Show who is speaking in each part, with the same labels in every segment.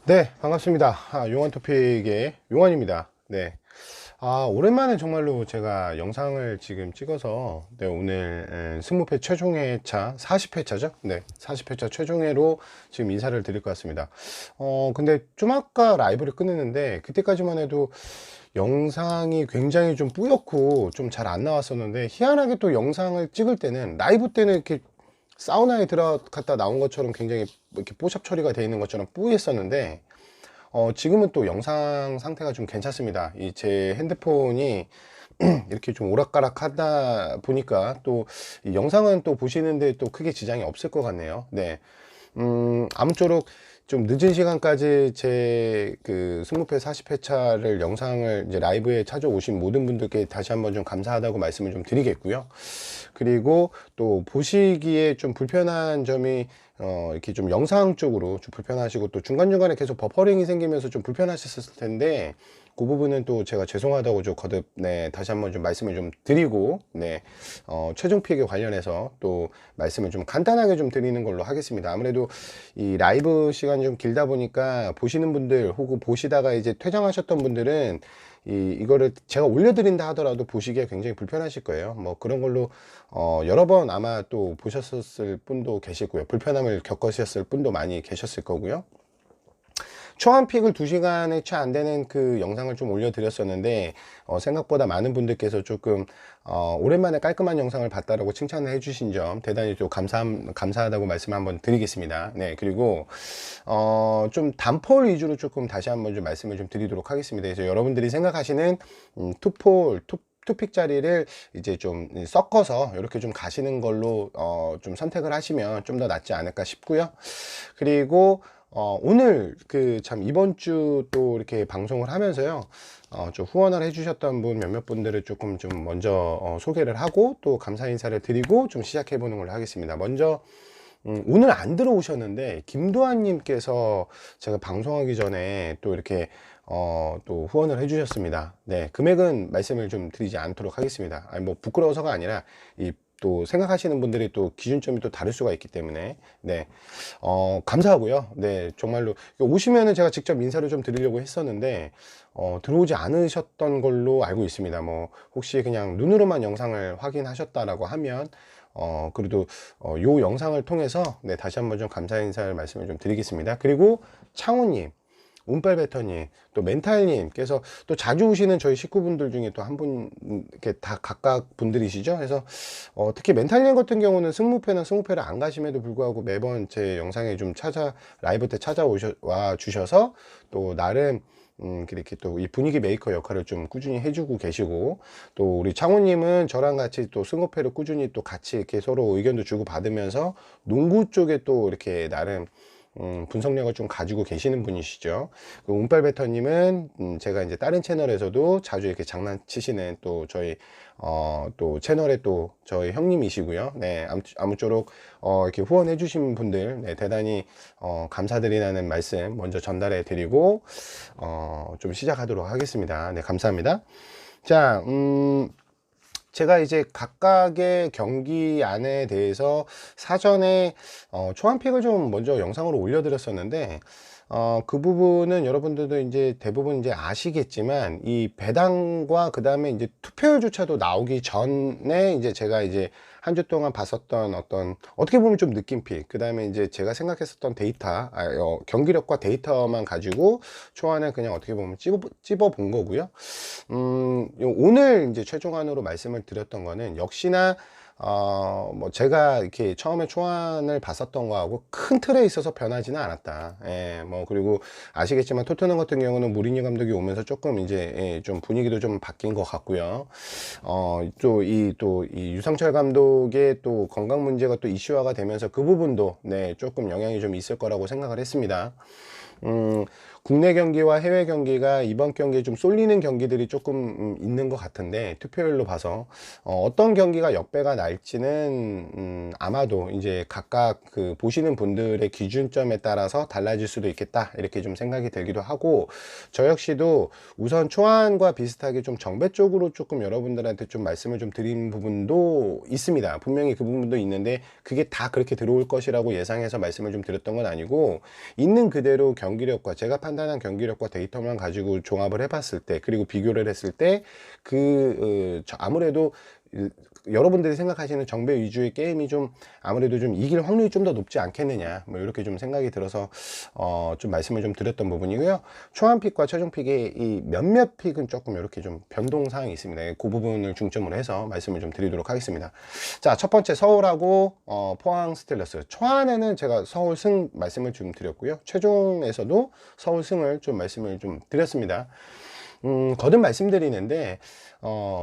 Speaker 1: 네, 반갑습니다. 용한 토픽의 용환입니다. 네. 오랜만에 정말로 제가 영상을 지금 찍어서, 네, 오늘 승무패 최종회차, 40회차죠? 네, 40회차 최종회로 지금 인사를 드릴 것 같습니다. 근데 좀 아까 라이브를 끊었는데, 그때까지만 해도 영상이 굉장히 좀 뿌옇고 좀 잘 안 나왔었는데, 희한하게 또 영상을 찍을 때는, 라이브 때는 이렇게 사우나에 들어갔다 나온 것처럼 굉장히 이렇게 뽀샵 처리가 되어 있는 것처럼 뿌였었는데, 지금은 또 영상 상태가 좀 괜찮습니다. 이 제 핸드폰이 이렇게 좀 오락가락 하다 보니까 또 이 영상은 또 보시는데 또 크게 지장이 없을 것 같네요. 네. 아무쪼록 좀 늦은 시간까지 제 그 승무패 40회차를 영상을 이제 라이브에 찾아오신 모든 분들께 다시 한번 좀 감사하다고 말씀을 좀 드리겠고요. 그리고 또 보시기에 좀 불편한 점이 이렇게 좀 영상 쪽으로 좀 불편하시고 또 중간중간에 계속 버퍼링이 생기면서 좀 불편하셨을 텐데 그 부분은 또 제가 죄송하다고 좀 거듭 네 다시 한번 좀 말씀을 좀 드리고 네 최종 픽에 관련해서 또 말씀을 좀 간단하게 좀 드리는 걸로 하겠습니다. 아무래도 이 라이브 시간이 좀 길다 보니까 보시는 분들 혹은 보시다가 이제 퇴장하셨던 분들은 이거를 제가 올려드린다 하더라도 보시기에 굉장히 불편하실 거예요. 뭐 그런 걸로 여러 번 아마 또 보셨을 분도 계시고요. 불편함을 겪으셨을 분도 많이 계셨을 거고요. 초안픽을 2시간에 채 안 되는 그 영상을 좀 올려드렸었는데 생각보다 많은 분들께서 조금 오랜만에 깔끔한 영상을 봤다라고 칭찬을 해주신 점 대단히 또 감사하다고 말씀 한번 드리겠습니다. 네, 그리고 좀 단폴 위주로 조금 다시 한번 좀 말씀을 좀 드리도록 하겠습니다. 그래서 여러분들이 생각하시는 투픽 자리를 이제 좀 섞어서 이렇게 좀 가시는 걸로 좀 선택을 하시면 좀 더 낫지 않을까 싶고요. 그리고 오늘 그 참 이번 주 또 이렇게 방송을 하면서요. 좀 후원을 해주셨던 분 몇몇 분들을 조금 좀 먼저 소개를 하고 또 감사 인사를 드리고 좀 시작해 보는 걸로 하겠습니다. 먼저 오늘 안 들어오셨는데 김도환님께서 제가 방송하기 전에 또 이렇게 또 후원을 해주셨습니다. 네, 금액은 말씀을 좀 드리지 않도록 하겠습니다. 아니 뭐 부끄러워서가 아니라 이 또 생각하시는 분들이 또 기준점이 또 다를 수가 있기 때문에 네, 감사하고요. 네, 정말로 오시면은 제가 직접 인사를 좀 드리려고 했었는데 들어오지 않으셨던 걸로 알고 있습니다. 뭐 혹시 그냥 눈으로만 영상을 확인하셨다라고 하면 그래도 요 영상을 통해서 네, 다시 한번 좀 감사 인사를 말씀을 좀 드리겠습니다. 그리고 창호님, 운빨베터님, 또 멘탈님께서 또 자주 오시는 저희 식구분들 중에 또 한 분, 이렇게 다 각각 분들이시죠. 그래서 특히 멘탈님 같은 경우는 승무패나 승무패를 안 가심에도 불구하고 매번 제 영상에 좀 라이브 때 찾아와 주셔서 또 나름 그렇게 또 이 분위기 메이커 역할을 좀 꾸준히 해주고 계시고, 또 우리 창호님은 저랑 같이 또 승호패를 꾸준히 또 같이 이렇게 서로 의견도 주고 받으면서 농구 쪽에 또 이렇게 나름 분석력을 좀 가지고 계시는 분이시죠. 그 운빨베터님은 제가 이제 다른 채널에서도 자주 이렇게 장난치시는 또 저희 또 채널의 또 저희 형님이시고요. 네, 아무쪼록 이렇게 후원해 주신 분들 네, 대단히 감사드리다는 말씀 먼저 전달해 드리고 좀 시작하도록 하겠습니다. 네, 감사합니다. 자, 제가 이제 각각의 경기 안에 대해서 사전에 초안픽을 좀 먼저 영상으로 올려드렸었는데 그 부분은 여러분들도 이제 대부분 이제 아시겠지만 이 배당과 그 다음에 이제 투표율조차도 나오기 전에 이제 제가 이제 한 주 동안 봤었던 어떤 어떻게 보면 좀 느낌픽 그 다음에 이제 제가 생각했었던 데이터 경기력과 데이터만 가지고 초안을 그냥 어떻게 보면 찝어 본 거고요. 오늘 이제 최종안으로 말씀을 드렸던 거는 역시나 뭐 제가 이렇게 처음에 초안을 봤었던 거하고 큰 틀에 있어서 변하지는 않았다. 예, 뭐 그리고 아시겠지만 토트넘 같은 경우는 무리뉴 감독이 오면서 조금 이제 좀 분위기도 좀 바뀐 것 같고요. 또 이 유상철 감독의 또 건강 문제가 또 이슈화가 되면서 그 부분도 네, 조금 영향이 좀 있을 거라고 생각을 했습니다. 국내 경기와 해외 경기가 이번 경기에 좀 쏠리는 경기들이 조금 있는 것 같은데 투표율로 봐서 어떤 경기가 역배가 날지는 아마도 이제 각각 그 보시는 분들의 기준점에 따라서 달라질 수도 있겠다 이렇게 좀 생각이 들기도 하고 저 역시도 우선 초안과 비슷하게 좀 정배 쪽으로 조금 여러분들한테 좀 말씀을 좀 드린 부분도 있습니다. 분명히 그 부분도 있는데 그게 다 그렇게 들어올 것이라고 예상해서 말씀을 좀 드렸던 건 아니고 있는 그대로 경기력과 제가 판단한 경기력과 데이터만 가지고 종합을 해봤을 때, 그리고 비교를 했을 때 아무래도 여러분들이 생각하시는 정배 위주의 게임이 좀 아무래도 좀 이길 확률이 좀 더 높지 않겠느냐, 뭐 이렇게 좀 생각이 들어서 좀 말씀을 좀 드렸던 부분이고요. 초안 픽과 최종 픽의 이 몇몇 픽은 조금 이렇게 좀 변동 사항이 있습니다. 그 부분을 중점으로 해서 말씀을 좀 드리도록 하겠습니다. 자, 첫 번째 서울하고 포항 스틸러스. 초안에는 제가 서울 승 말씀을 좀 드렸고요. 최종에서도 서울 승을 좀 말씀을 좀 드렸습니다. 거듭 말씀드리는데,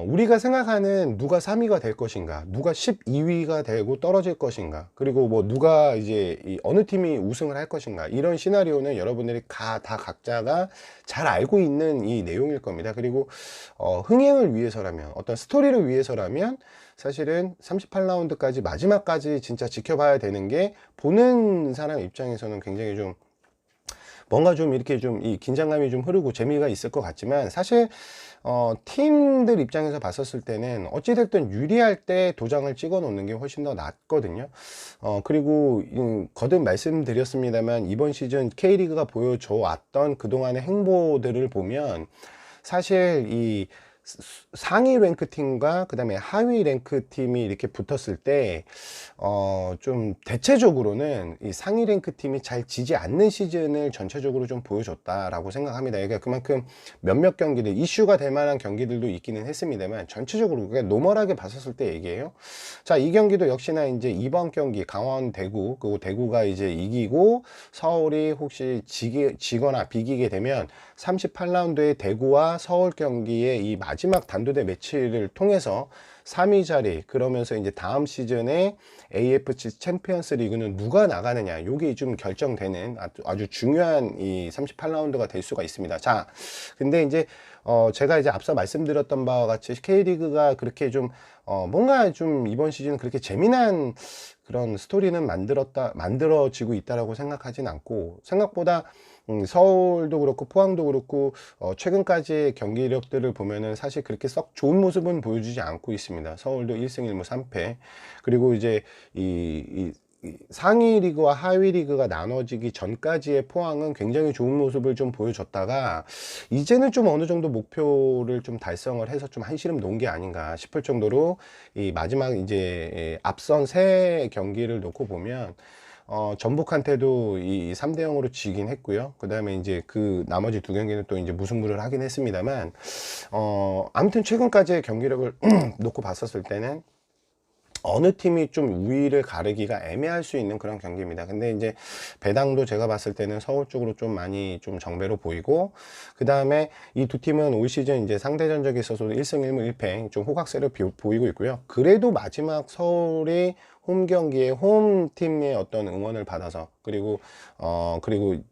Speaker 1: 우리가 생각하는 누가 3위가 될 것인가, 누가 12위가 되고 떨어질 것인가, 그리고 뭐 누가 이제 어느 팀이 우승을 할 것인가, 이런 시나리오는 여러분들이 다 각자가 잘 알고 있는 이 내용일 겁니다. 그리고 흥행을 위해서라면, 어떤 스토리를 위해서라면 사실은 38라운드까지 마지막까지 진짜 지켜봐야 되는 게 보는 사람 입장에서는 굉장히 좀 뭔가 좀 이렇게 좀 이 긴장감이 좀 흐르고 재미가 있을 것 같지만, 사실 팀들 입장에서 봤었을 때는 어찌됐든 유리할 때 도장을 찍어 놓는 게 훨씬 더 낫거든요. 그리고 거듭 말씀드렸습니다만, 이번 시즌 K리그가 보여줘 왔던 그동안의 행보들을 보면 사실 이 상위 랭크 팀과 그 다음에 하위 랭크 팀이 이렇게 붙었을 때 좀 대체적으로는 이 상위 랭크 팀이 잘 지지 않는 시즌을 전체적으로 좀 보여줬다라고 생각합니다. 그러니까 그만큼 몇몇 경기들 이슈가 될 만한 경기들도 있기는 했습니다만, 전체적으로 그러니까 노멀하게 봤었을 때 얘기예요. 자, 이 경기도 역시나 이제 이번 경기 강원 대구, 그리고 대구가 이제 이기고 서울이 혹시 지거나 비기게 되면 38라운드의 대구와 서울 경기의 이 마지막 단도대 매치를 통해서 3위 자리, 그러면서 이제 다음 시즌에 AFC 챔피언스 리그는 누가 나가느냐, 요게 좀 결정되는 아주 중요한 이 38라운드가 될 수가 있습니다. 자, 근데 이제 제가 이제 앞서 말씀드렸던 바와 같이 K리그가 그렇게 좀 뭔가 좀 이번 시즌 그렇게 재미난 그런 스토리는 만들어지고 있다라고 생각하진 않고, 생각보다 서울도 그렇고 포항도 그렇고 최근까지의 경기력들을 보면은 사실 그렇게 썩 좋은 모습은 보여주지 않고 있습니다. 서울도 1승 1무 3패. 그리고 이제 이 상위 리그와 하위 리그가 나눠지기 전까지의 포항은 굉장히 좋은 모습을 좀 보여줬다가, 이제는 좀 어느 정도 목표를 좀 달성을 해서 좀 한시름 놓은 게 아닌가 싶을 정도로, 이 마지막 이제 앞선 세 경기를 놓고 보면 전북한테도 이 3대 0으로 지긴 했고요. 그 다음에 이제 그 나머지 두 경기는 또 이제 무승부를 하긴 했습니다만, 아무튼 최근까지의 경기력을 놓고 봤었을 때는 어느 팀이 좀 우위를 가르기가 애매할 수 있는 그런 경기입니다. 근데 이제 배당도 제가 봤을 때는 서울 쪽으로 좀 많이 좀 정배로 보이고, 그 다음에 이 두 팀은 올 시즌 이제 상대 전적에 있어서도 1승 1무 1패 좀 호각세를 보이고 있고요. 그래도 마지막 서울이 홈 경기에 홈팀의 어떤 응원을 받아서, 그리고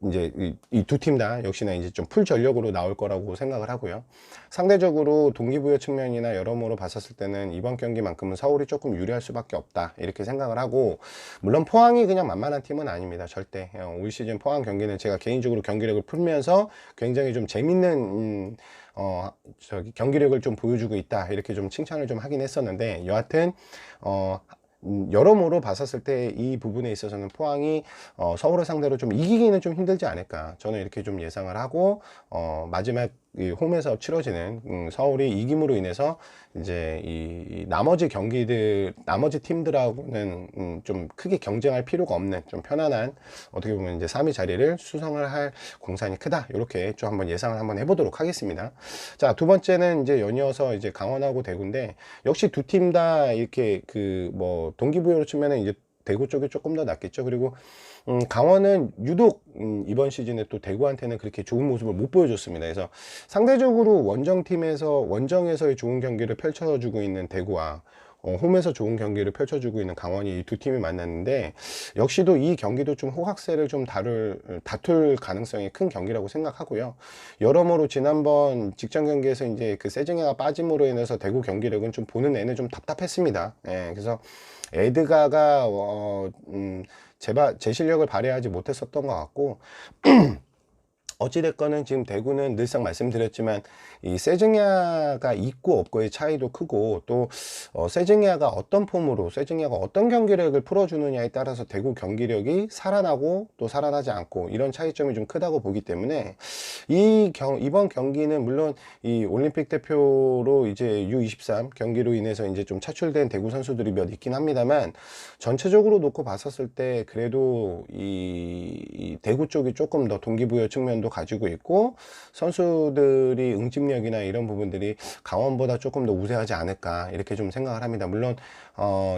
Speaker 1: 이제 이 두 팀 다 역시나 이제 좀 풀 전력으로 나올 거라고 생각을 하고요. 상대적으로 동기부여 측면이나 여러모로 봤었을 때는 이번 경기만큼은 서울이 조금 유리할 수밖에 없다, 이렇게 생각을 하고, 물론 포항이 그냥 만만한 팀은 아닙니다. 절대. 올 시즌 포항 경기는 제가 개인적으로 경기력을 풀면서 굉장히 좀 재밌는 경기력을 좀 보여주고 있다, 이렇게 좀 칭찬을 좀 하긴 했었는데, 여하튼 여러모로 봤었을 때 이 부분에 있어서는 포항이 서울을 상대로 좀 이기기는 좀 힘들지 않을까, 저는 이렇게 좀 예상을 하고, 마지막 이 홈에서 치러지는 서울이 이김으로 인해서 이제 이 나머지 경기들, 나머지 팀들하고는 좀 크게 경쟁할 필요가 없는 좀 편안한, 어떻게 보면 이제 3위 자리를 수성을 할 공산이 크다, 이렇게 좀 한번 예상을 한번 해보도록 하겠습니다. 자, 두 번째는 이제 연이어서 이제 강원하고 대구인데, 역시 두 팀 다 이렇게 그 뭐 동기부여로 치면은 이제 대구 쪽이 조금 더 낫겠죠. 그리고 강원은 유독 이번 시즌에 또 대구한테는 그렇게 좋은 모습을 못 보여줬습니다. 그래서 상대적으로 원정에서의 좋은 경기를 펼쳐주고 있는 대구와 홈에서 좋은 경기를 펼쳐주고 있는 강원이 이 두 팀이 만났는데, 역시도 이 경기도 좀 호각세를 좀 다툴 가능성이 큰 경기라고 생각하고요. 여러모로 지난번 직전 경기에서 이제 그 세징야가 빠짐으로 인해서 대구 경기력은 좀 보는 내내 좀 답답했습니다. 예, 그래서 에드가가 제 실력을 발휘하지 못했었던 것 같고, 어찌됐거는 지금 대구는 늘상 말씀드렸지만 이 세징야가 있고 없고의 차이도 크고, 또 세징야가 어떤 폼으로, 세징야가 어떤 경기력을 풀어주느냐에 따라서 대구 경기력이 살아나고 또 살아나지 않고, 이런 차이점이 좀 크다고 보기 때문에 이번 경기는 물론 이 올림픽 대표로 이제 U23 경기로 인해서 이제 좀 차출된 대구 선수들이 몇 있긴 합니다만, 전체적으로 놓고 봤었을 때 그래도 이 대구 쪽이 조금 더 동기부여 측면도 가지고 있고, 선수들이 응집력이나 이런 부분들이 강원보다 조금 더 우세하지 않을까, 이렇게 좀 생각을 합니다. 물론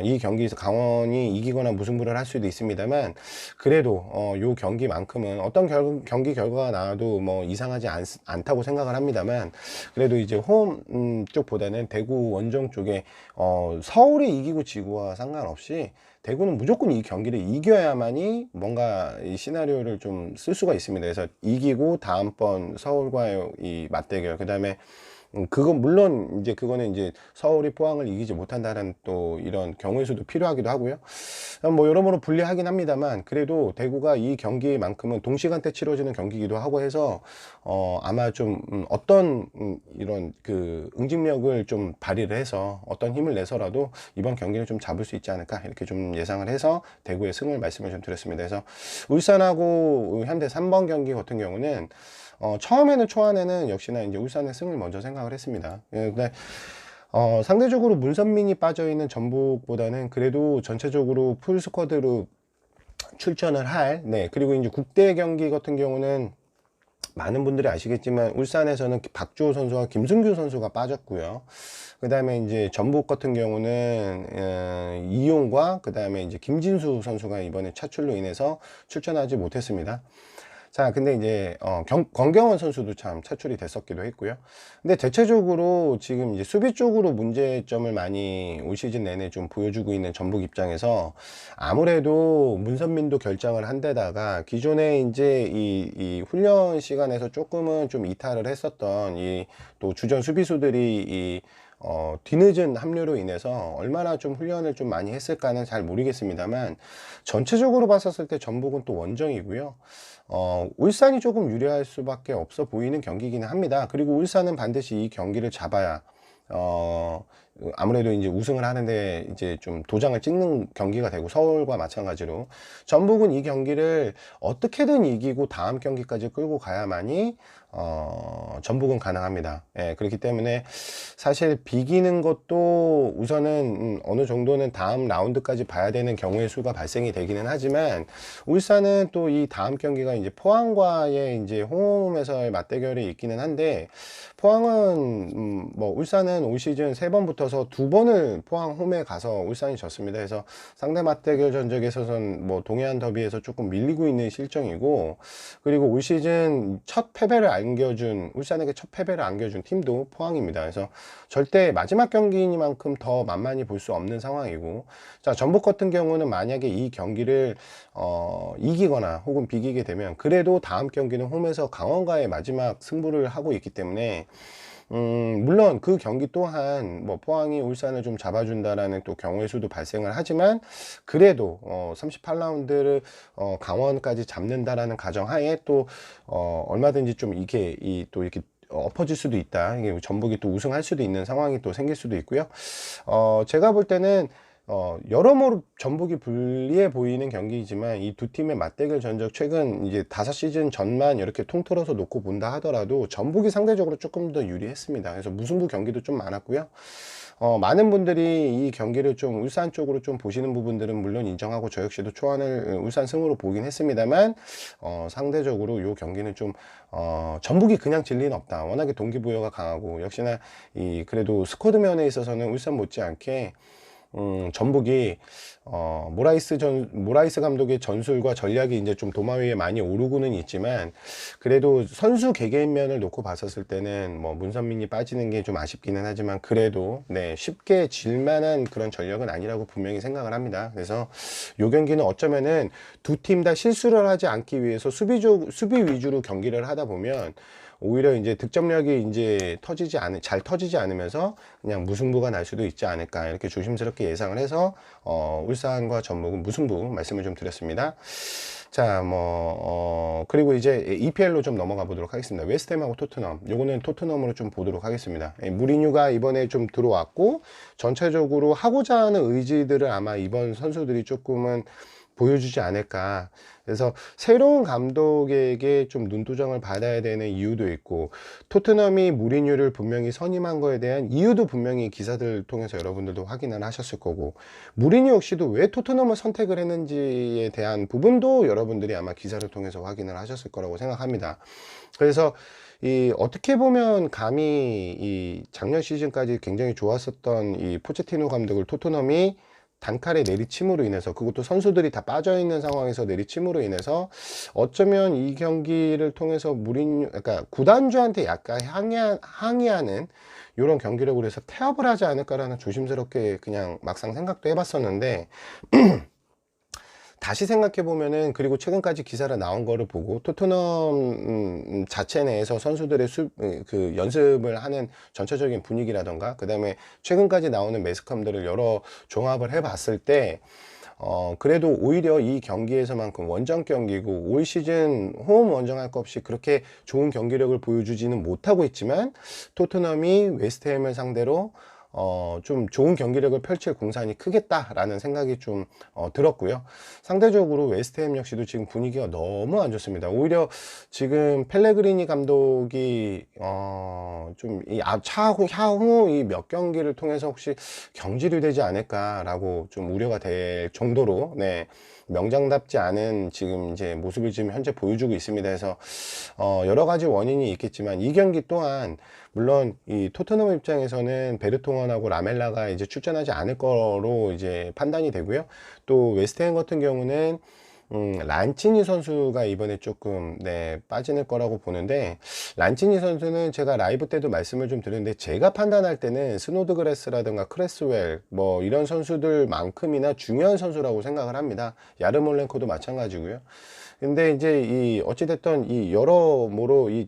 Speaker 1: 이 경기에서 강원이 이기거나 무승부를 할 수도 있습니다만, 그래도 요 경기만큼은 어떤 경기 결과가 나와도 뭐 이상하지 않다고 생각을 합니다만, 그래도 이제 홈 쪽보다는 대구 원정 쪽에 서울이 이기고 지고와 상관없이 대구는 무조건 이 경기를 이겨야만이 뭔가 이 시나리오를 좀 쓸 수가 있습니다. 그래서 이기고 다음번 서울과의 이 맞대결, 그 다음에 그건 물론 이제 그거는 이제 서울이 포항을 이기지 못한다는 또 이런 경우의 수도 필요하기도 하고요. 뭐 여러모로 불리하긴 합니다만, 그래도 대구가 이 경기만큼은 동시간대 치러지는 경기이기도 하고 해서 아마 좀 어떤 이런 그 응집력을 좀 발휘를 해서 어떤 힘을 내서라도 이번 경기를 좀 잡을 수 있지 않을까, 이렇게 좀 예상을 해서 대구의 승을 말씀을 좀 드렸습니다. 그래서 울산하고 현대 3번 경기 같은 경우는 처음에는 초안에는 역시나 이제 울산의 승을 먼저 생각을 했습니다. 근데 상대적으로 문선민이 빠져있는 전북보다는 그래도 전체적으로 풀 스쿼드로 출전을 할, 네, 그리고 이제 국대 경기 같은 경우는 많은 분들이 아시겠지만 울산에서는 박주호 선수와 김승규 선수가 빠졌고요. 그 다음에 이제 전북 같은 경우는 이용과 그 다음에 이제 김진수 선수가 이번에 차출로 인해서 출전하지 못했습니다. 자, 근데 이제 권경원 선수도 참 차출이 됐었기도 했고요. 근데 대체적으로 지금 이제 수비 쪽으로 문제점을 많이 올 시즌 내내 좀 보여주고 있는 전북 입장에서, 아무래도 문선민도 결장을 한 데다가 기존에 이제 이 훈련 시간에서 조금은 좀 이탈을 했었던 이 또 주전 수비수들이 뒤늦은 합류로 인해서 얼마나 좀 훈련을 좀 많이 했을까는 잘 모르겠습니다만, 전체적으로 봤었을 때 전북은 또 원정이고요. 울산이 조금 유리할 수밖에 없어 보이는 경기이기는 합니다. 그리고 울산은 반드시 이 경기를 잡아야 아무래도 이제 우승을 하는데 이제 좀 도장을 찍는 경기가 되고, 서울과 마찬가지로 전북은 이 경기를 어떻게든 이기고 다음 경기까지 끌고 가야만이 전북은 가능합니다. 예, 그렇기 때문에 사실 비기는 것도 우선은 어느 정도는 다음 라운드까지 봐야 되는 경우의 수가 발생이 되기는 하지만, 울산은 또 이 다음 경기가 이제 포항과의 이제 홈에서의 맞대결이 있기는 한데, 포항은 뭐 울산은 올 시즌 3번 붙어서 2번을 포항 홈에 가서 울산이 졌습니다. 그래서 상대 맞대결 전적에서는 뭐 동해안 더비에서 조금 밀리고 있는 실정이고, 그리고 올 시즌 첫 패배를 안겨준, 울산에게 첫 패배를 안겨준 팀도 포항입니다. 그래서 절대 마지막 경기니만큼 더 만만히 볼 수 없는 상황이고, 자, 전북 같은 경우는 만약에 이 경기를 이기거나 혹은 비기게 되면 그래도 다음 경기는 홈에서 강원과의 마지막 승부를 하고 있기 때문에, 물론 그 경기 또한 뭐 포항이 울산을 좀 잡아준다라는 또 경우의 수도 발생을 하지만, 그래도 38라운드를 강원까지 잡는다라는 가정하에 또 얼마든지 좀 이게 또 이렇게 엎어질 수도 있다. 이게 전북이 또 우승할 수도 있는 상황이 또 생길 수도 있고요. 제가 볼 때는 여러모로 전북이 불리해 보이는 경기이지만, 이 두 팀의 맞대결 전적 최근 이제 5시즌 전만 이렇게 통틀어서 놓고 본다 하더라도 전북이 상대적으로 조금 더 유리했습니다. 그래서 무승부 경기도 좀 많았고요. 많은 분들이 이 경기를 좀 울산 쪽으로 좀 보시는 부분들은 물론 인정하고, 저 역시도 초안을 울산 승으로 보긴 했습니다만, 상대적으로 이 경기는 좀 전북이 그냥 질 리는 없다. 워낙에 동기부여가 강하고, 역시나 그래도 스쿼드 면에 있어서는 울산 못지않게 전북이 모라이스 감독의 전술과 전략이 이제 좀 도마 위에 많이 오르고는 있지만, 그래도 선수 개개인 면을 놓고 봤었을 때는 뭐 문선민이 빠지는 게 좀 아쉽기는 하지만, 그래도 네, 쉽게 질 만한 그런 전력은 아니라고 분명히 생각을 합니다. 그래서 요 경기는 어쩌면은 두 팀 다 실수를 하지 않기 위해서 수비 위주로 경기를 하다 보면 오히려 이제 득점력이 이제 잘 터지지 않으면서 그냥 무승부가 날 수도 있지 않을까, 이렇게 조심스럽게 예상을 해서 울산과 전북은 무승부 말씀을 좀 드렸습니다. 자, 그리고 이제 EPL로 좀 넘어가 보도록 하겠습니다. 웨스트햄하고 토트넘. 요거는 토트넘으로 좀 보도록 하겠습니다. 무리뉴가 이번에 좀 들어왔고, 전체적으로 하고자 하는 의지들을 아마 이번 선수들이 조금은 보여주지 않을까. 그래서 새로운 감독에게 좀 눈도장을 받아야 되는 이유도 있고, 토트넘이 무리뉴를 분명히 선임한 거에 대한 이유도 분명히 기사들을 통해서 여러분들도 확인을 하셨을 거고, 무리뉴 역시도 왜 토트넘을 선택을 했는지에 대한 부분도 여러분들이 아마 기사를 통해서 확인을 하셨을 거라고 생각합니다. 그래서 어떻게 보면 감히 이 작년 시즌까지 굉장히 좋았었던 이 포체티노 감독을 토트넘이 단칼에 내리침으로 인해서, 그것도 선수들이 다 빠져있는 상황에서 내리침으로 인해서 어쩌면 이 경기를 통해서 그러니까 구단주한테 약간 항의하는 이런 경기력으로 해서 태업을 하지 않을까라는 조심스럽게 그냥 막상 생각도 해봤었는데, 다시 생각해 보면은, 그리고 최근까지 기사가 나온 거를 보고 토트넘 자체 내에서 선수들의 그 연습을 하는 전체적인 분위기라던가, 그 다음에 최근까지 나오는 매스컴들을 여러 종합을 해 봤을 때 그래도 오히려 이 경기에서만큼 원정 경기고 올 시즌 홈 원정할 것 없이 그렇게 좋은 경기력을 보여주지는 못하고 있지만, 토트넘이 웨스트햄을 상대로 좀 좋은 경기력을 펼칠 공산이 크겠다라는 생각이 좀 들었고요. 상대적으로 웨스트햄 역시도 지금 분위기가 너무 안 좋습니다. 오히려 지금 펠레그리니 감독이 좀 향후 이 몇 경기를 통해서 혹시 경질이 되지 않을까라고 좀 우려가 될 정도로, 네, 명장답지 않은 지금 이제 모습을 지금 현재 보여주고 있습니다. 해서 여러 가지 원인이 있겠지만, 이 경기 또한 물론 이 토트넘 입장에서는 베르통원하고 라멜라가 이제 출전하지 않을 거로 이제 판단이 되고요. 또 웨스트햄 같은 경우는 란치니 선수가 이번에 조금 빠질 거라고 보는데, 란치니 선수는 제가 라이브 때도 말씀을 좀 드렸는데, 제가 판단할 때는 스노드그래스라든가 크레스웰 뭐 이런 선수들만큼이나 중요한 선수라고 생각을 합니다. 야르몰렌코도 마찬가지고요. 근데 이제 어찌됐든 여러모로 이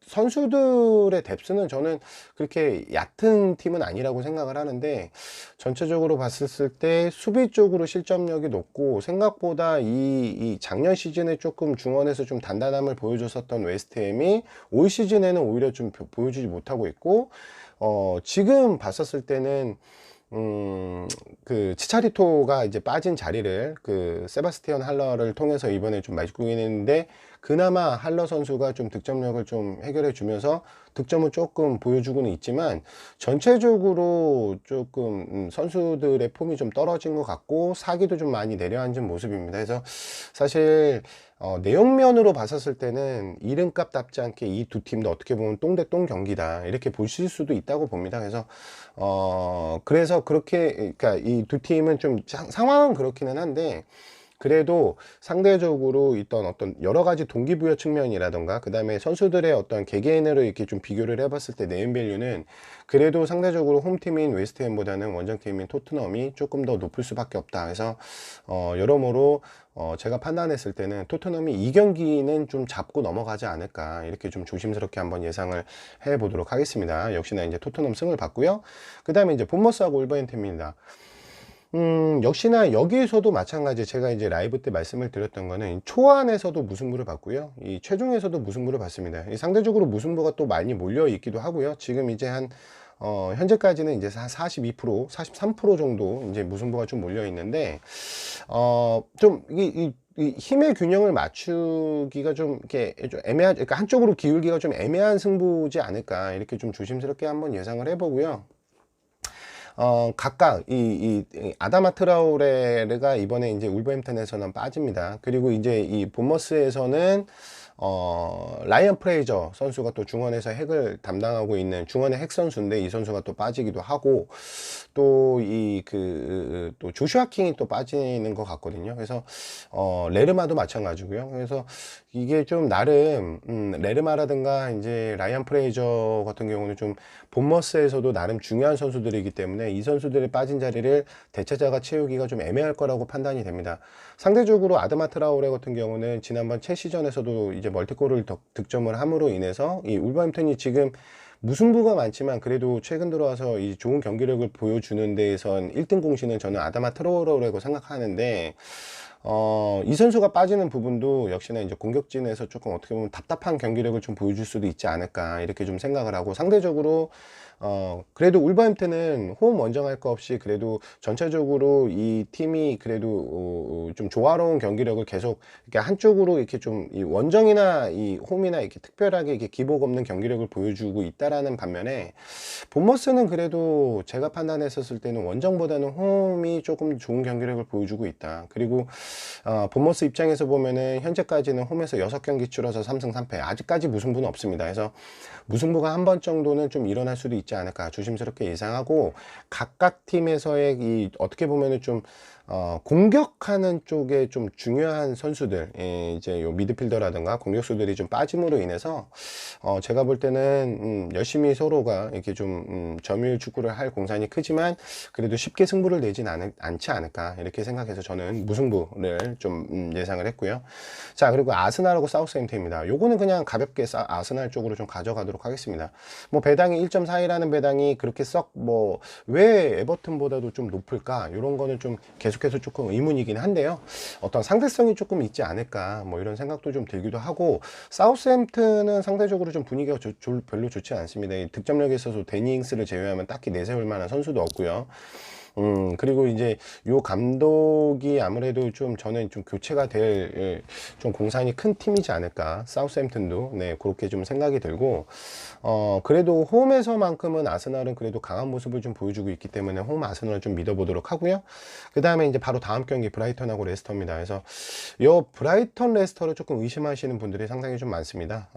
Speaker 1: 선수들의 뎁스는 저는 그렇게 얕은 팀은 아니라고 생각을 하는데, 전체적으로 봤을 때 수비 쪽으로 실점력이 높고, 생각보다 이 작년 시즌에 조금 중원에서 좀 단단함을 보여줬었던 웨스트햄이 올 시즌에는 오히려 좀 보여주지 못하고 있고, 지금 봤었을 때는 그 치차리토가 이제 빠진 자리를 그 세바스티안 할러를 통해서 이번에 좀 메꾸고 있는데, 그나마 할러 선수가 좀 득점력을 좀 해결해 주면서 득점은 조금 보여주고는 있지만, 전체적으로 조금 선수들의 폼이 좀 떨어진 것 같고, 사기도 좀 많이 내려앉은 모습입니다. 그래서 사실 내용면으로 봤었을 때는 이름값답지 않게 이 두 팀도 어떻게 보면 똥 대 똥 경기다, 이렇게 보실 수도 있다고 봅니다. 그래서 그렇게, 그러니까 이 두 팀은 좀 상황은 그렇기는 한데, 그래도 상대적으로 있던 어떤 여러 가지 동기부여 측면이라던가, 그 다음에 선수들의 어떤 개개인으로 이렇게 좀 비교를 해봤을 때 네임밸류는 그래도 상대적으로 홈팀인 웨스트햄보다는 원정팀인 토트넘이 조금 더 높을 수밖에 없다. 그래서 여러모로 제가 판단했을 때는 토트넘이 이 경기는 좀 잡고 넘어가지 않을까, 이렇게 좀 조심스럽게 한번 예상을 해 보도록 하겠습니다. 역시나 이제 토트넘 승을 봤고요. 그 다음에 이제 본머스하고 울버햄튼입니다. 역시나 여기에서도 마찬가지, 제가 이제 라이브 때 말씀을 드렸던 거는 초안에서도 무승부를 봤고요. 이 최종에서도 무승부를 봤습니다. 상대적으로 무승부가 또 많이 몰려 있기도 하고요. 지금 이제 현재까지는 이제 42%, 43% 정도 이제 무승부가 좀 몰려 있는데, 좀 이 힘의 균형을 맞추기가 좀 이렇게 좀 그러니까 한쪽으로 기울기가 좀 애매한 승부지 않을까, 이렇게 좀 조심스럽게 한번 예상을 해보고요. 각각 아다마 트라오레가 이번에 이제 울버햄튼에서는 빠집니다. 그리고 이제 이 본머스에서는 라이언 프레이저 선수가 또 중원에서 핵을 담당하고 있는 중원의 핵 선수인데, 이 선수가 또 빠지기도 하고, 또 또 조슈아 킹이 또 빠지는 것 같거든요. 그래서 레르마도 마찬가지고요. 그래서 이게 좀 나름 레르마라든가 이제 라이언 프레이저 같은 경우는 좀 본머스에서도 나름 중요한 선수들이기 때문에, 이 선수들이 빠진 자리를 대체자가 채우기가 좀 애매할 거라고 판단이 됩니다. 상대적으로 아드마 트라오레 같은 경우는 지난번 첼시전에서도 이제 멀티골을 득점을 함으로 인해서 이 울버햄튼이 지금 무승부가 많지만 그래도 최근 들어와서 이 좋은 경기력을 보여주는 데에선 1등 공신은 저는 아다마 트라오레라고 생각하는데, 이 선수가 빠지는 부분도 역시나 이제 공격진에서 조금 어떻게 보면 답답한 경기력을 좀 보여줄 수도 있지 않을까 이렇게 좀 생각을 하고, 상대적으로 그래도 울버햄튼은 홈 원정할 거 없이 그래도 전체적으로 이 팀이 그래도 좀 조화로운 경기력을 계속 이렇게 한쪽으로 이렇게 좀 이 원정이나 이 홈이나 이렇게 특별하게 이렇게 기복 없는 경기력을 보여주고 있다라는 반면에, 본머스는 그래도 제가 판단했었을 때는 원정보다는 홈이 조금 좋은 경기력을 보여주고 있다. 그리고 본머스 입장에서 보면은 현재까지는 홈에서 6경기 치러서 3승 3패, 아직까지 무승부는 없습니다. 그래서 무승부가 한 번 정도는 좀 일어날 수도 있지 않을까 조심스럽게 예상하고, 각각 팀에서의 이 어떻게 보면은 좀 공격하는 쪽에 좀 중요한 선수들, 이제 요 미드필더라든가 공격수들이 좀 빠짐으로 인해서 제가 볼 때는 열심히 서로가 이렇게 좀 점유율 축구를 할 공산이 크지만 그래도 쉽게 승부를 내진 않지 않을까 이렇게 생각해서 저는 무승부를 좀 예상을 했고요. 자, 그리고 아스날하고 사우스햄튼입니다. 요거는 그냥 가볍게 아스날 쪽으로 좀 가져가도록 하겠습니다. 뭐 배당이 1.42라는 배당이 그렇게 썩 뭐 왜 에버튼보다도 좀 높을까, 이런 거는 좀 계속해서 조금 의문이긴 한데요. 어떤 상대성이 조금 있지 않을까 뭐 이런 생각도 좀 들기도 하고, 사우스햄튼은 상대적으로 좀 분위기가 별로 좋지 않습니다. 득점력에 있어서 데니잉스를 제외하면 딱히 내세울 만한 선수도 없고요. 그리고 이제 요 감독이 아무래도 좀 저는 좀 교체가 될 좀 공산이 큰 팀이지 않을까, 사우스햄튼도. 네, 그렇게 좀 생각이 들고, 그래도 홈에서만큼은 아스날은 그래도 강한 모습을 좀 보여주고 있기 때문에 홈 아스널을 좀 믿어보도록 하고요. 그 다음에 이제 바로 다음 경기 브라이턴하고 레스터입니다. 그래서 요 브라이턴 레스터를 조금 의심하시는 분들이 상당히 좀 많습니다.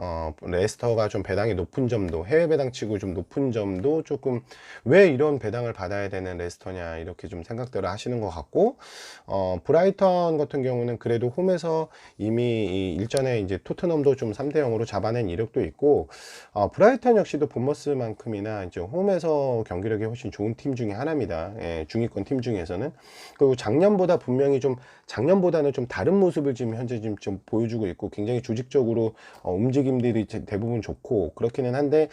Speaker 1: 레스터가 좀 배당이 높은 점도, 해외 배당치고 좀 높은 점도 조금 왜 이런 배당을 받아야 되는 레스터냐 이렇게 좀 생각들을 하시는 것 같고, 브라이턴 같은 경우는 그래도 홈에서 이미 일전에 이제 토트넘도 좀 3대 0으로 잡아낸 이력도 있고, 브라이턴 역시도 본머스만큼이나 이제 홈에서 경기력이 훨씬 좋은 팀 중에 하나입니다. 예, 중위권 팀 중에서는. 그리고 작년보다는 좀 다른 모습을 지금 현재 좀 보여주고 있고, 굉장히 조직적으로 움직임들이 대부분 좋고 그렇기는 한데,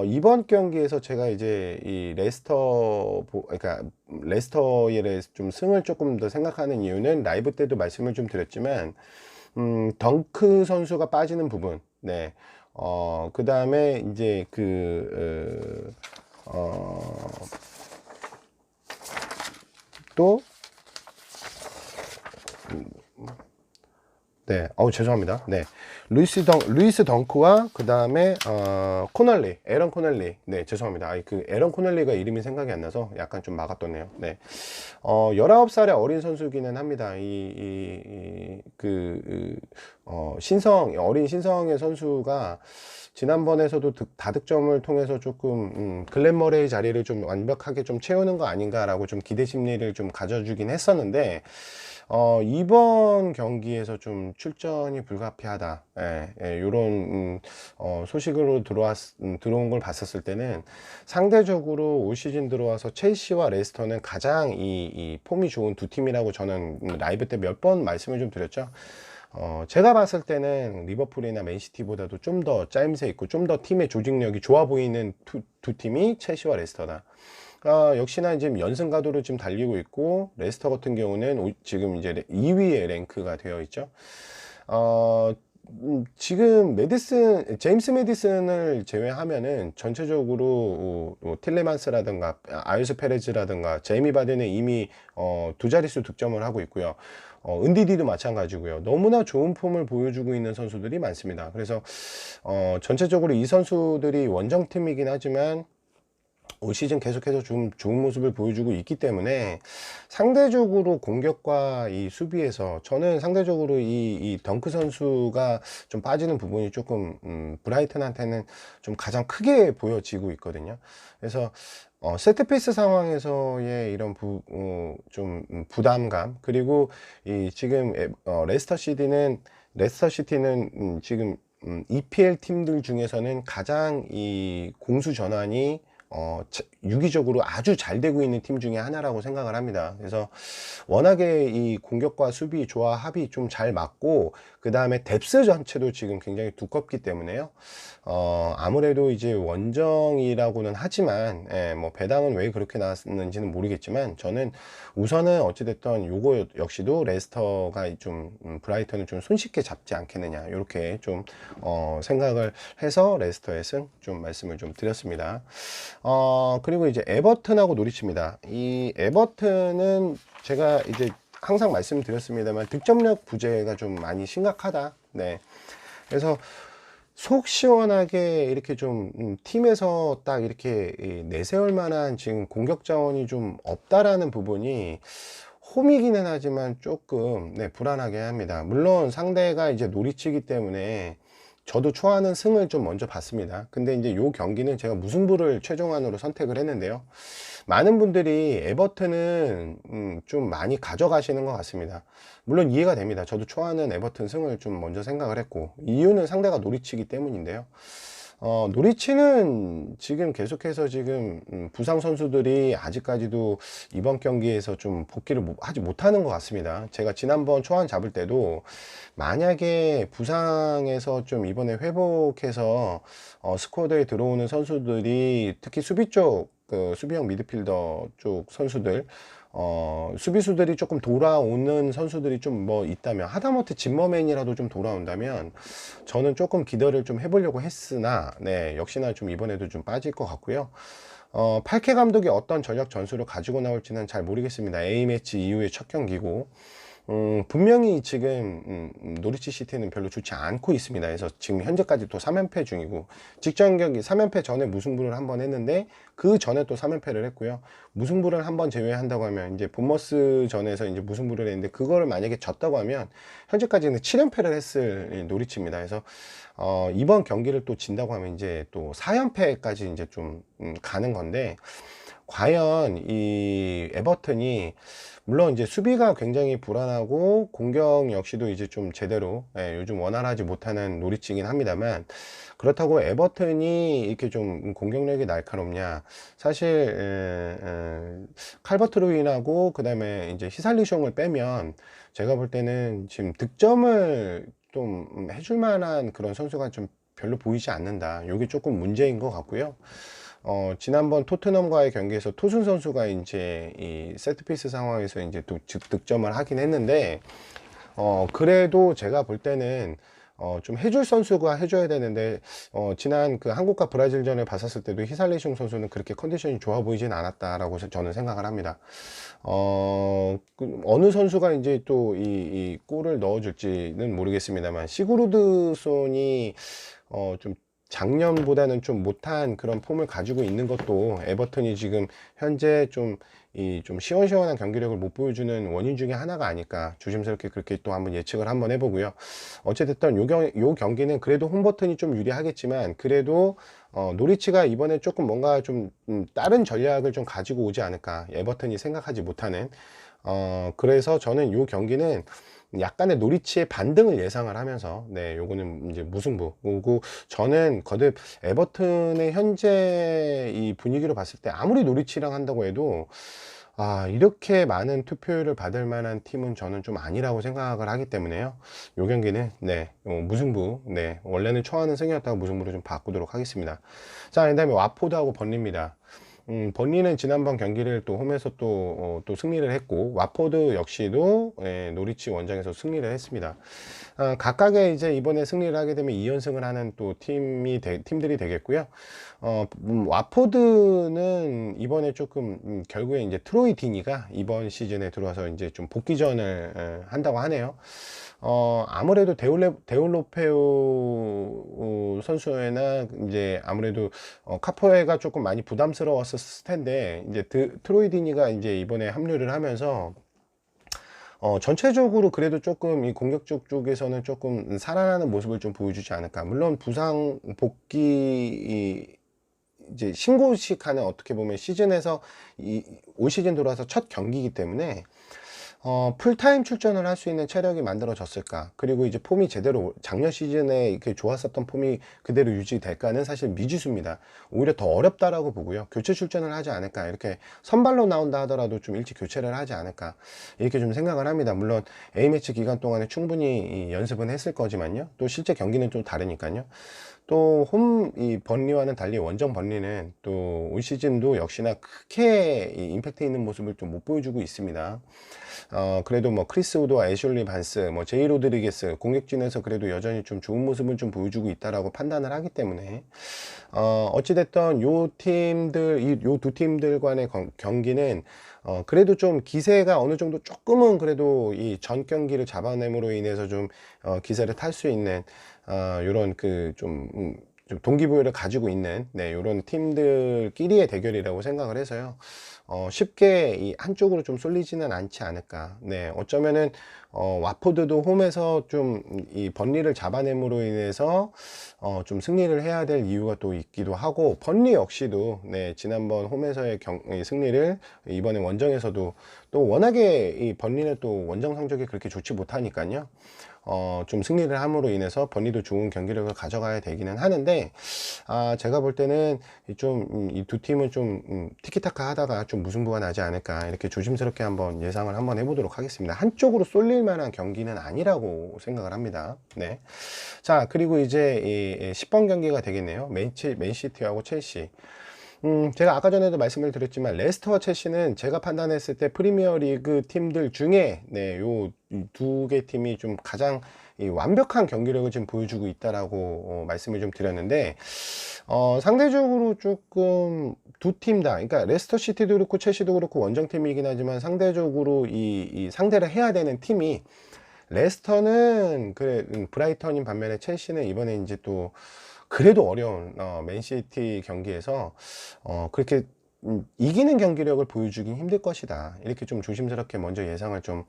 Speaker 1: 이번 경기에서 제가 이제 이 그러니까 레스터의 좀 승을 조금 더 생각하는 이유는 라이브 때도 말씀을 좀 드렸지만, 덩크 선수가 빠지는 부분, 네, 그 다음에 이제 또, 네, 죄송합니다. 네, 루이스 덩크와 그 다음에 에런 코널리. 네, 죄송합니다. 에런 코널리가 이름이 생각이 안 나서 약간 좀 막았었네요. 네, 19살의 어린 선수기는 합니다. 어린 신성의 선수가 지난번에서도 다득점을 통해서 조금 글렌머레이 자리를 좀 완벽하게 좀 채우는 거 아닌가라고 좀 기대 심리를 좀 가져주긴 했었는데, 이번 경기에서 좀 출전이 불가피하다, 요런 소식으로 들어온 걸 봤었을 때는, 상대적으로 올 시즌 들어와서 첼시와 레스터는 가장 이 폼이 좋은 두 팀이라고 저는 라이브 때 몇 번 말씀을 좀 드렸죠. 제가 봤을 때는 리버풀이나 맨시티보다도 좀 더 짜임새 있고 좀 더 팀의 조직력이 좋아 보이는 두 팀이 첼시와 레스터다. 역시나 지금 연승 가도를 지금 달리고 있고, 레스터 같은 경우는 지금 이제 2위에 랭크가 되어 있죠. 지금 제임스 메디슨을 제외하면은 전체적으로 틸레만스라든가 아유스 페레즈라든가 제이미 바든은 이미 두 자릿수 득점을 하고 있고요. 은디디도 마찬가지고요. 너무나 좋은 폼을 보여주고 있는 선수들이 많습니다. 그래서 전체적으로 이 선수들이 원정팀이긴 하지만 올 시즌 계속해서 좀 좋은 모습을 보여주고 있기 때문에, 상대적으로 공격과 이 수비에서 저는 상대적으로 이 덩크 선수가 좀 빠지는 부분이 조금 브라이튼한테는 좀 가장 크게 보여지고 있거든요. 그래서 세트피스 상황에서의 이런 좀 부담감, 그리고 지금 레스터 시티는 지금 EPL 팀들 중에서는 가장 이 공수 전환이 유기적으로 아주 잘 되고 있는 팀 중에 하나라고 생각을 합니다. 그래서 워낙에 이 공격과 수비 조합이 좀 잘 맞고, 그 다음에 뎁스 전체도 지금 굉장히 두껍기 때문에요. 아무래도 이제 원정이라고는 하지만, 뭐 배당은 왜 그렇게 나왔는지는 모르겠지만, 저는 우선은 어찌됐든 요거 역시도 레스터가 좀 브라이턴을 좀 손쉽게 잡지 않겠느냐, 이렇게 좀 생각을 해서 레스터의 승 좀 말씀을 좀 드렸습니다. 그리고 이제 에버튼하고 노리치입니다. 이 에버튼은 제가 이제 항상 말씀드렸습니다만 득점력 부재가 좀 많이 심각하다. 네. 그래서 속 시원하게 이렇게 좀 팀에서 딱 이렇게 내세울 만한 지금 공격 자원이 좀 없다라는 부분이 홈이기는 하지만 조금 불안하게 합니다. 물론 상대가 이제 노리치기 때문에 저도 좋아하는 승을 좀 먼저 봤습니다. 근데 이제 요 경기는 제가 무승부를 최종안으로 선택을 했는데요. 많은 분들이 에버튼은 좀 많이 가져가시는 것 같습니다. 물론 이해가 됩니다. 저도 좋아하는 에버튼 승을 좀 먼저 생각을 했고, 이유는 상대가 노리치기 때문인데요. 노리치는 지금 계속해서 지금 부상 선수들이 아직까지도 이번 경기에서 좀 복귀를 하지 못하는 것 같습니다. 제가 지난번 초안 잡을 때도 만약에 부상에서 좀 이번에 회복해서 스쿼드에 들어오는 선수들이 특히 수비 쪽, 그 수비형 미드필더 쪽 선수들, 수비수들이 조금 돌아오는 선수들이 좀 뭐 있다면, 하다못해 짐머맨이라도 좀 돌아온다면 저는 조금 기대를 좀 해보려고 했으나, 역시나 좀 이번에도 좀 빠질 것 같고요. 팔케 감독이 어떤 전력 전술을 가지고 나올지는 잘 모르겠습니다. A매치 이후의 첫 경기고, 분명히 지금 노리치 시티는 별로 좋지 않고 있습니다. 그래서 지금 현재까지 또 3연패 중이고, 직전 경기 3연패 전에 무승부를 한번 했는데 그 전에 또 3연패를 했고요. 무승부를 한번 제외한다고 하면 이제 본머스 전에서 이제 무승부를 했는데, 그거를 만약에 졌다고 하면 현재까지는 7연패를 했을 노리치입니다. 그래서 이번 경기를 또 진다고 하면 이제 또 4연패까지 이제 좀 가는 건데, 과연 이 에버튼이, 물론 이제 수비가 굉장히 불안하고 공격 역시도 이제 좀 제대로 요즘 원활하지 못하는 노리치긴 합니다만, 그렇다고 에버튼이 이렇게 좀 공격력이 날카롭냐, 사실 칼버트 루인하고 그 다음에 이제 히살리숑을 빼면 제가 볼 때는 지금 득점을 좀 해줄 만한 그런 선수가 좀 별로 보이지 않는다. 이게 조금 문제인 것 같고요. 지난번 토트넘과의 경기에서 토순 선수가 이제 이 세트피스 상황에서 이제 또 득점을 하긴 했는데, 그래도 제가 볼 때는 좀 해줄 선수가 해줘야 되는데, 지난 그 한국과 브라질전을 봤었을 때도 히살리숑 선수는 그렇게 컨디션이 좋아 보이진 않았다라고 저는 생각을 합니다. 어느 선수가 이제 또 이 골을 넣어줄지는 모르겠습니다만, 시그루드손이 좀 작년보다는 좀 못한 그런 폼을 가지고 있는 것도 에버튼이 지금 현재 좀 시원시원한 경기력을 못 보여주는 원인 중에 하나가 아닐까, 조심스럽게 그렇게 또 한번 예측을 한번 해보고요. 어쨌든 요 경기는 그래도 홈버튼이 좀 유리하겠지만, 그래도 노리치가 이번에 조금 뭔가 좀 다른 전략을 좀 가지고 오지 않을까, 에버튼이 생각하지 못하는. 그래서 저는 요 경기는 약간의 노리치의 반등을 예상을 하면서, 요거는 이제 무승부. 그리고 저는 거듭 에버튼의 현재 이 분위기로 봤을 때 아무리 노리치랑 한다고 해도 이렇게 많은 투표율을 받을 만한 팀은 저는 좀 아니라고 생각을 하기 때문에요. 요 경기는 무승부, 원래는 초하는 승이었다가 무승부로 좀 바꾸도록 하겠습니다. 자, 그 다음에 와포드하고 번리입니다. 번리는 지난번 경기를 또 홈에서 또 승리를 했고, 와포드 역시도 노리치 원정에서 승리를 했습니다. 각각의 이제 이번에 승리를 하게 되면 2연승을 하는 또 팀들이 되겠고요. 와포드는 이번에 조금 결국에 이제 트로이 디니가 이번 시즌에 들어와서 이제 좀 복귀전을 한다고 하네요. 아무래도 데올로페오 선수나 이제 아무래도 카포에가 조금 많이 부담스러웠을 텐데, 이제 트로이 디니가 이제 이번에 합류를 하면서 전체적으로 그래도 조금 이 공격적 쪽에서는 조금 살아나는 모습을 좀 보여주지 않을까. 물론 부상 복귀 이제 신고식 하는, 어떻게 보면 시즌에서 올 시즌 들어와서 첫 경기이기 때문에 풀타임 출전을 할 수 있는 체력이 만들어졌을까? 그리고 이제 폼이 제대로 작년 시즌에 이렇게 좋았었던 폼이 그대로 유지될까는 사실 미지수입니다. 오히려 더 어렵다라고 보고요. 교체 출전을 하지 않을까? 이렇게 선발로 나온다 하더라도 좀 일찍 교체를 하지 않을까? 이렇게 좀 생각을 합니다. 물론 A매치 기간 동안에 충분히 연습은 했을 거지만요. 또 실제 경기는 좀 다르니까요. 또 이 번리와는 달리 원정 번리는 또 올 시즌도 역시나 크게 임팩트 있는 모습을 좀 못 보여주고 있습니다. 그래도 뭐 크리스 우드와 애슐리 반스, 뭐 제이 로드리게스 공격진에서 그래도 여전히 좀 좋은 모습을 좀 보여주고 있다라고 판단을 하기 때문에 어찌됐든 요 두 팀들 간의 경기는 그래도 좀 기세가 어느 정도 조금은 그래도 이 전 경기를 잡아냄으로 인해서 좀 기세를 탈 수 있는 요런 좀 동기부여를 가지고 있는 요런 팀들끼리의 대결이라고 생각을 해서요. 쉽게 이 한쪽으로 좀 쏠리지는 않지 않을까. 어쩌면은 와포드도 홈에서 좀 이 번리를 잡아냄으로 인해서 좀 승리를 해야 될 이유가 또 있기도 하고, 번리 역시도 지난번 홈에서의 승리를 이번에 원정에서도 또 워낙에 이 번리는 또 원정 성적이 그렇게 좋지 못하니까요. 좀 승리를 함으로 인해서 번리도 좋은 경기력을 가져가야 되기는 하는데, 제가 볼 때는 이 두 팀은 좀 티키타카 하다가 좀 무승부가 나지 않을까, 이렇게 조심스럽게 한번 예상을 한번 해보도록 하겠습니다. 한쪽으로 쏠릴 만한 경기는 아니라고 생각을 합니다. 네. 자, 그리고 이제 이 10번 경기가 되겠네요. 맨시티하고 첼시. 제가 아까 전에도 말씀을 드렸지만 레스터와 첼시는 제가 판단했을 때 프리미어리그 팀들 중에 요 두 개 팀이 좀 가장 이 완벽한 경기력을 지금 보여주고 있다라고 말씀을 좀 드렸는데, 상대적으로 조금 두 팀 다, 그러니까 레스터 시티도 그렇고 첼시도 그렇고 원정팀이긴 하지만 상대적으로 이 상대를 해야 되는 팀이, 레스터는 그래 브라이턴인 반면에 첼시는 이번에 이제 또 그래도 어려운 맨시티 경기에서 그렇게 이기는 경기력을 보여주긴 힘들 것이다, 이렇게 좀 조심스럽게 먼저 예상을 좀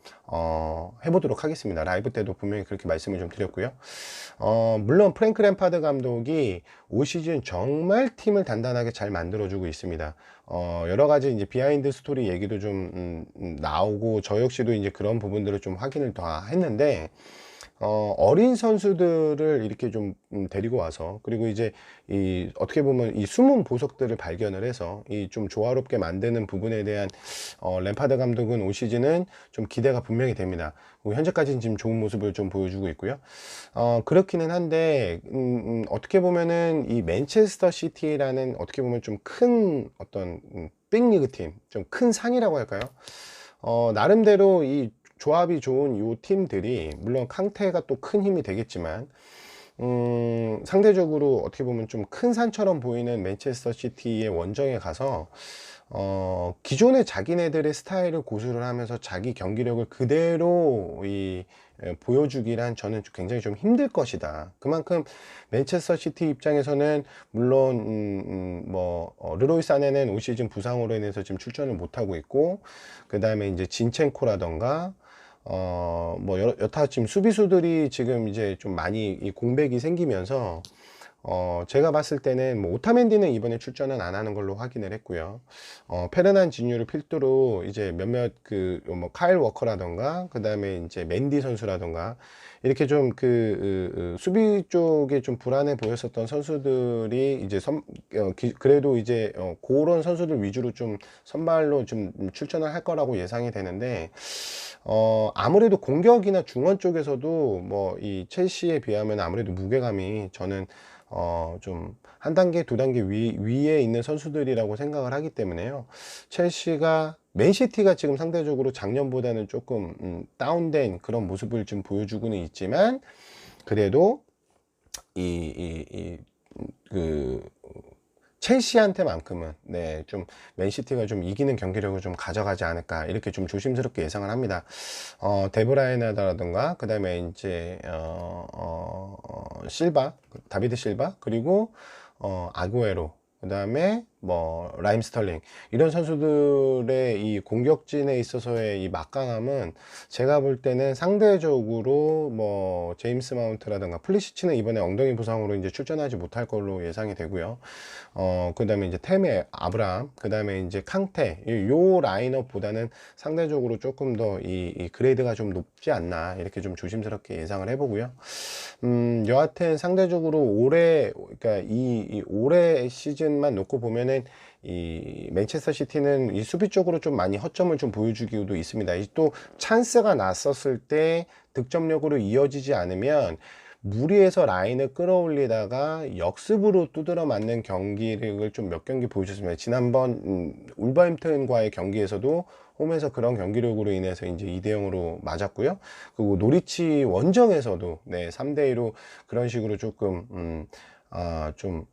Speaker 1: 해보도록 하겠습니다. 라이브 때도 분명히 그렇게 말씀을 좀 드렸고요. 물론 프랭크 램파드 감독이 올 시즌 정말 팀을 단단하게 잘 만들어주고 있습니다. 여러 가지 이제 비하인드 스토리 얘기도 좀 나오고, 저 역시도 이제 그런 부분들을 좀 확인을 다 했는데, 어린 선수들을 이렇게 좀 데리고 와서, 그리고 이제 어떻게 보면 이 숨은 보석들을 발견을 해서 이 좀 조화롭게 만드는 부분에 대한 램파드 감독은 올 시즌은 좀 기대가 분명히 됩니다. 현재까지는 지금 좋은 모습을 좀 보여주고 있고요. 그렇기는 한데 어떻게 보면은 이 맨체스터 시티라는, 어떻게 보면 좀 큰 어떤 빅리그 팀, 좀 큰 상이라고 할까요? 나름대로 이 조합이 좋은 요 팀들이, 물론 캉테가 또 큰 힘이 되겠지만 상대적으로 어떻게 보면 좀 큰 산처럼 보이는 맨체스터 시티의 원정에 가서 기존의 자기네들의 스타일을 고수를 하면서 자기 경기력을 그대로 보여주기란 저는 굉장히 좀 힘들 것이다. 그만큼 맨체스터 시티 입장에서는 물론 르로이 사네는 올 시즌 부상으로 인해서 지금 출전을 못하고 있고, 그 다음에 이제 진첸코라던가 여타 지금 수비수들이 지금 이제 좀 많이 이 공백이 생기면서 제가 봤을 때는 오타멘디는 이번에 출전은 안 하는 걸로 확인을 했고요. 페르난 지뉴를 필두로 이제 몇몇 카일 워커라던가, 그 다음에 이제 맨디 선수라던가, 이렇게 좀 수비 쪽에 좀 불안해 보였었던 선수들이 이제 그래도 이제 그런 선수들 위주로 좀 선발로 좀 출전을 할 거라고 예상이 되는데, 아무래도 공격이나 중원 쪽에서도 이 첼시에 비하면 아무래도 무게감이, 저는 좀 한 단계 두 단계 위에 있는 선수들이라고 생각을 하기 때문에요. 첼시가, 맨시티가 지금 상대적으로 작년보다는 조금 다운된 그런 모습을 좀 보여주고는 있지만, 그래도 첼시한테만큼은 좀 맨시티가 좀 이기는 경기력을 좀 가져가지 않을까, 이렇게 좀 조심스럽게 예상을 합니다. 데브라이나라든가, 그 다음에 이제 실바, 다비드 실바, 그리고 아구에로, 그 다음에 뭐 라임 스털링 이런 선수들의 이 공격진에 있어서의 이 막강함은 제가 볼 때는 상대적으로 뭐 제임스 마운트라든가 플리시치는 이번에 엉덩이 부상으로 이제 출전하지 못할 걸로 예상이 되고요. 그 다음에 이제 테메, 아브라함, 그 다음에 이제 캉테, 요 라인업보다는 상대적으로 조금 더 이 그레이드가 좀 높지 않나 이렇게 좀 조심스럽게 예상을 해보고요. 여하튼 상대적으로 올해, 그러니까 이 올해 시즌만 놓고 보면은 이 맨체스터 시티는 이 수비 쪽으로 좀 많이 허점을 좀 보여주기도 있습니다. 또 찬스가 났었을 때 득점력으로 이어지지 않으면 무리해서 라인을 끌어올리다가 역습으로 두드러 맞는 경기력을 좀 몇 경기 보여줬습니다. 지난번 울버햄튼과의 경기에서도 홈에서 그런 경기력으로 인해서 이제 2대 0으로 맞았고요. 그리고 노리치 원정에서도 네, 3대 2로 그런 식으로 조금 좀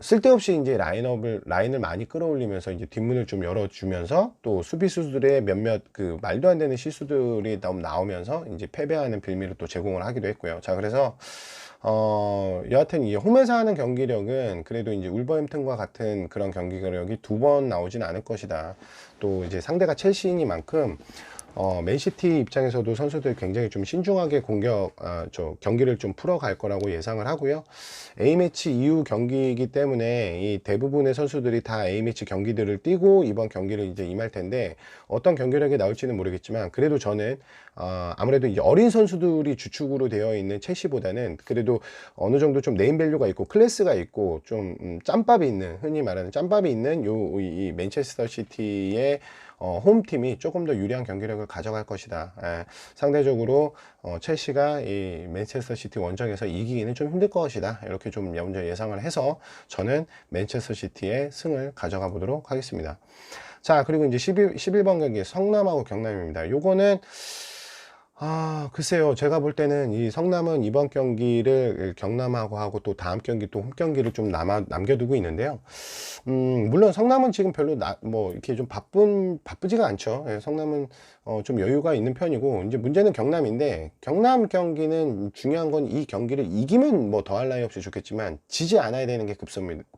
Speaker 1: 쓸데없이 이제 라인을 많이 끌어올리면서 이제 뒷문을 좀 열어주면서 또 수비수들의 몇몇 그 말도 안 되는 실수들이 너무 나오면서 이제 패배하는 빌미를 또 제공을 하기도 했고요. 자, 그래서 여하튼 이 홈에서 하는 경기력은 그래도 이제 울버햄튼과 같은 그런 경기력이 두 번 나오진 않을 것이다. 또 이제 상대가 첼시이니만큼 맨시티 입장에서도 선수들 굉장히 좀 신중하게 경기를 좀 풀어갈 거라고 예상을 하고요. A매치 이후 경기이기 때문에 이 대부분의 선수들이 다 A매치 경기들을 뛰고 이번 경기를 이제 임할 텐데 어떤 경기력이 나올지는 모르겠지만 그래도 저는 아무래도 이제 어린 선수들이 주축으로 되어 있는 첼시보다는 그래도 어느 정도 좀 네임밸류가 있고 클래스가 있고 좀 짬밥이 있는, 흔히 말하는 짬밥이 있는 이 맨체스터 시티의 홈팀이 조금 더 유리한 경기력을 가져갈 것이다. 상대적으로 첼시가 이 맨체스터 시티 원정에서 이기기는 좀 힘들 것이다. 이렇게 좀 먼저 예상을 해서 저는 맨체스터 시티의 승을 가져가 보도록 하겠습니다. 자, 그리고 이제 11번 경기 성남하고 경남입니다. 요거는 글쎄요. 제가 볼 때는 이 성남은 이번 경기를 경남하고 하고 또 다음 경기 또 홈 경기를 좀 남겨두고 있는데요. 물론 성남은 지금 별로 뭐 이렇게 좀 바쁘지가 않죠. 예, 성남은 좀 여유가 있는 편이고 이제 문제는 경남인데 경남 경기는 중요한 건 이 경기를 이기면 뭐 더할 나위 없이 좋겠지만 지지 않아야 되는 게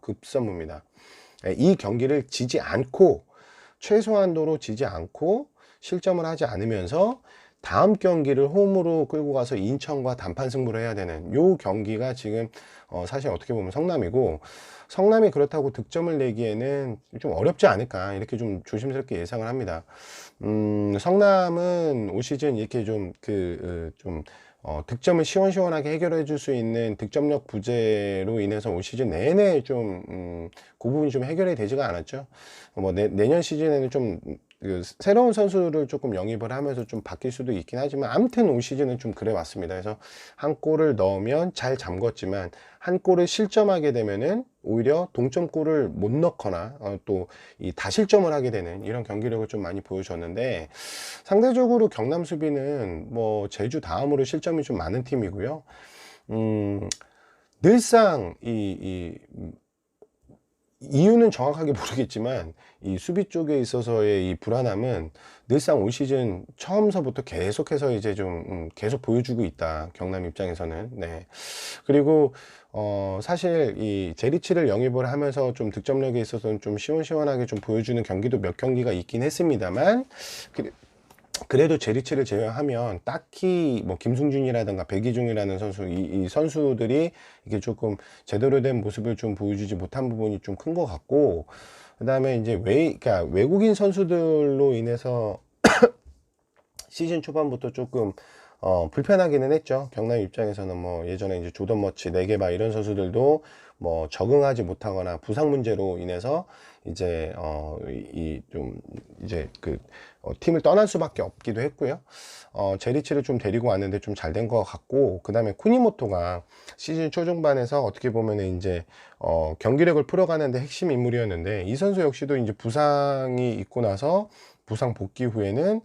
Speaker 1: 급선무입니다. 예, 이 경기를 지지 않고 최소한도로 지지 않고 실점을 하지 않으면서 다음 경기를 홈으로 끌고 가서 인천과 단판 승부를 해야 되는 요 경기가 지금 사실 어떻게 보면 성남이고, 성남이 그렇다고 득점을 내기에는 좀 어렵지 않을까 이렇게 좀 조심스럽게 예상을 합니다. 성남은 올 시즌 이렇게 좀 득점을 시원시원하게 해결해 줄 수 있는 득점력 부재로 인해서 올 시즌 내내 좀 그 부분이 좀 해결이 되지가 않았죠. 뭐 내년 시즌에는 좀 새로운 선수를 조금 영입을 하면서 좀 바뀔 수도 있긴 하지만 아무튼 올 시즌은 좀 그래 왔습니다. 그래서 한 골을 넣으면 잘 잠궜지만 한 골을 실점하게 되면은 오히려 동점골을 못 넣거나 또 이 다실점을 하게 되는 이런 경기력을 좀 많이 보여줬는데, 상대적으로 경남 수비는 뭐 제주 다음으로 실점이 좀 많은 팀이고요. 늘상 이유는 정확하게 모르겠지만 이 수비 쪽에 있어서의 이 불안함은 늘상 올 시즌 처음서부터 계속해서 이제 좀 계속 보여주고 있다, 경남 입장에서는. 네. 그리고 사실 이 제리치를 영입을 하면서 좀 득점력에 있어서는 좀 시원시원하게 좀 보여주는 경기도 몇 경기가 있긴 했습니다만, 그래도 제리치를 제외하면 딱히 뭐 김승준이라든가 백이중이라는 선수, 이 선수들이 이게 조금 제대로 된 모습을 좀 보여주지 못한 부분이 좀 큰 것 같고, 그 다음에 이제 그러니까 외국인 선수들로 인해서 시즌 초반부터 조금 불편하기는 했죠. 경남 입장에서는 뭐 예전에 이제 조던 머치, 네게바 이런 선수들도 뭐 적응하지 못하거나 부상 문제로 인해서 이제 팀을 떠날 수밖에 없기도 했고요. 제리치를 좀 데리고 왔는데 좀 잘 된 것 같고, 그 다음에 쿠니모토가 시즌 초중반에서 어떻게 보면 이제 경기력을 풀어가는데 핵심 인물이었는데, 이 선수 역시도 이제 부상이 있고 나서 부상 복귀 후에는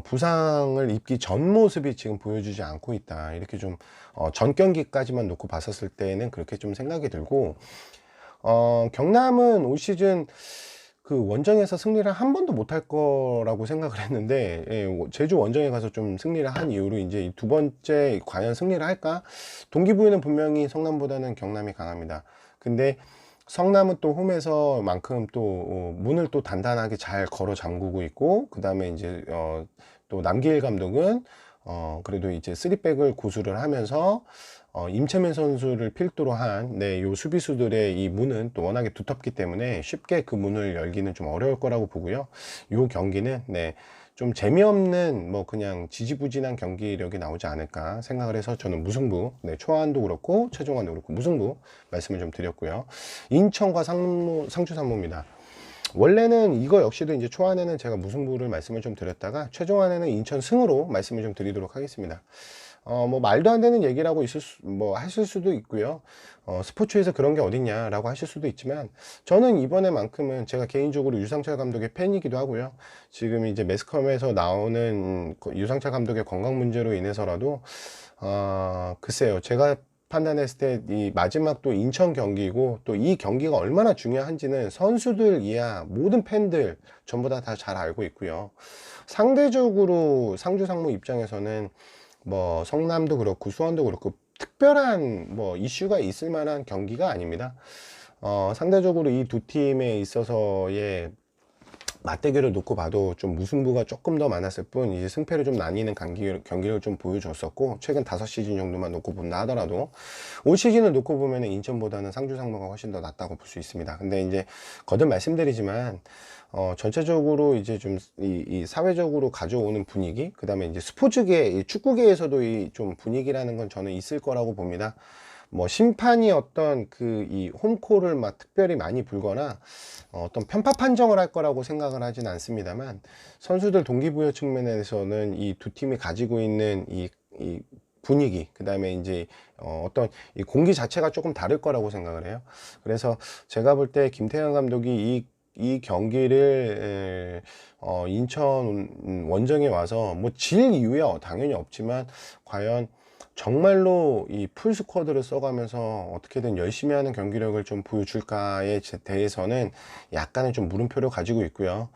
Speaker 1: 부상을 입기 전 모습이 지금 보여주지 않고 있다, 이렇게 좀 전 경기까지만 놓고 봤었을 때는 그렇게 좀 생각이 들고, 경남은 올 시즌 그 원정에서 승리를 한 번도 못 할 거라고 생각을 했는데, 예, 제주 원정에 가서 좀 승리를 한 이후로 이제 두 번째 과연 승리를 할까? 동기부여는 분명히 성남보다는 경남이 강합니다. 근데 성남은 또 홈에서만큼 또 문을 또 단단하게 잘 걸어 잠그고 있고, 그 다음에 이제 또 남기일 감독은 그래도 이제 3백을 고수를 하면서 임채민 선수를 필두로 한 요 수비수들의 이 문은 또 워낙에 두텁기 때문에 쉽게 그 문을 열기는 좀 어려울 거라고 보고요. 요 경기는 좀 재미없는 뭐 그냥 지지부진한 경기력이 나오지 않을까 생각을 해서 저는 무승부, 초안도 그렇고 최종안도 그렇고 무승부 말씀을 좀 드렸고요. 인천과 상주 상무입니다. 원래는 이거 역시도 이제 초안에는 제가 무승부를 말씀을 좀 드렸다가 최종안에는 인천 승으로 말씀을 좀 드리도록 하겠습니다. 뭐 말도 안 되는 얘기라고 하실 수도 있고요. 스포츠에서 그런 게 어딨냐라고 하실 수도 있지만, 저는 이번에만큼은 제가 개인적으로 유상철 감독의 팬이기도 하고요. 지금 이제 매스컴에서 나오는 유상철 감독의 건강 문제로 인해서라도 글쎄요, 제가 판단했을 때 이 마지막 또 인천 경기고, 또 이 경기가 얼마나 중요한지는 선수들 이하 모든 팬들 전부 다 잘 알고 있고요. 상대적으로 상주 상무 입장에서는 뭐 성남도 그렇고 수원도 그렇고 특별한 뭐 이슈가 있을 만한 경기가 아닙니다. 상대적으로 이 두 팀에 있어서의 맞대결을 놓고 봐도 좀 무승부가 조금 더 많았을 뿐, 이제 승패를 좀 나뉘는 경기를 좀 보여줬었고, 최근 5시즌 정도만 놓고 본다 하더라도 올 시즌을 놓고 보면 인천보다는 상주 상무가 훨씬 더 낫다고 볼 수 있습니다. 근데 이제 거듭 말씀드리지만 전체적으로 이제 좀 이 사회적으로 가져오는 분위기, 그 다음에 이제 스포츠계, 축구계에서도 이 좀 분위기라는 건 저는 있을 거라고 봅니다. 뭐 심판이 어떤 이 홈콜을 막 특별히 많이 불거나 어떤 편파 판정을 할 거라고 생각을 하진 않습니다만, 선수들 동기부여 측면에서는 이 두 팀이 가지고 있는 이 분위기, 그 다음에 이제 어떤 이 공기 자체가 조금 다를 거라고 생각을 해요. 그래서 제가 볼 때 김태형 감독이 이 경기를 인천 원정에 와서 뭐 질 이유야 당연히 없지만, 과연 정말로 이 풀 스쿼드를 써가면서 어떻게든 열심히 하는 경기력을 좀 보여줄까에 대해서는 약간의 좀 물음표를 가지고 있고요.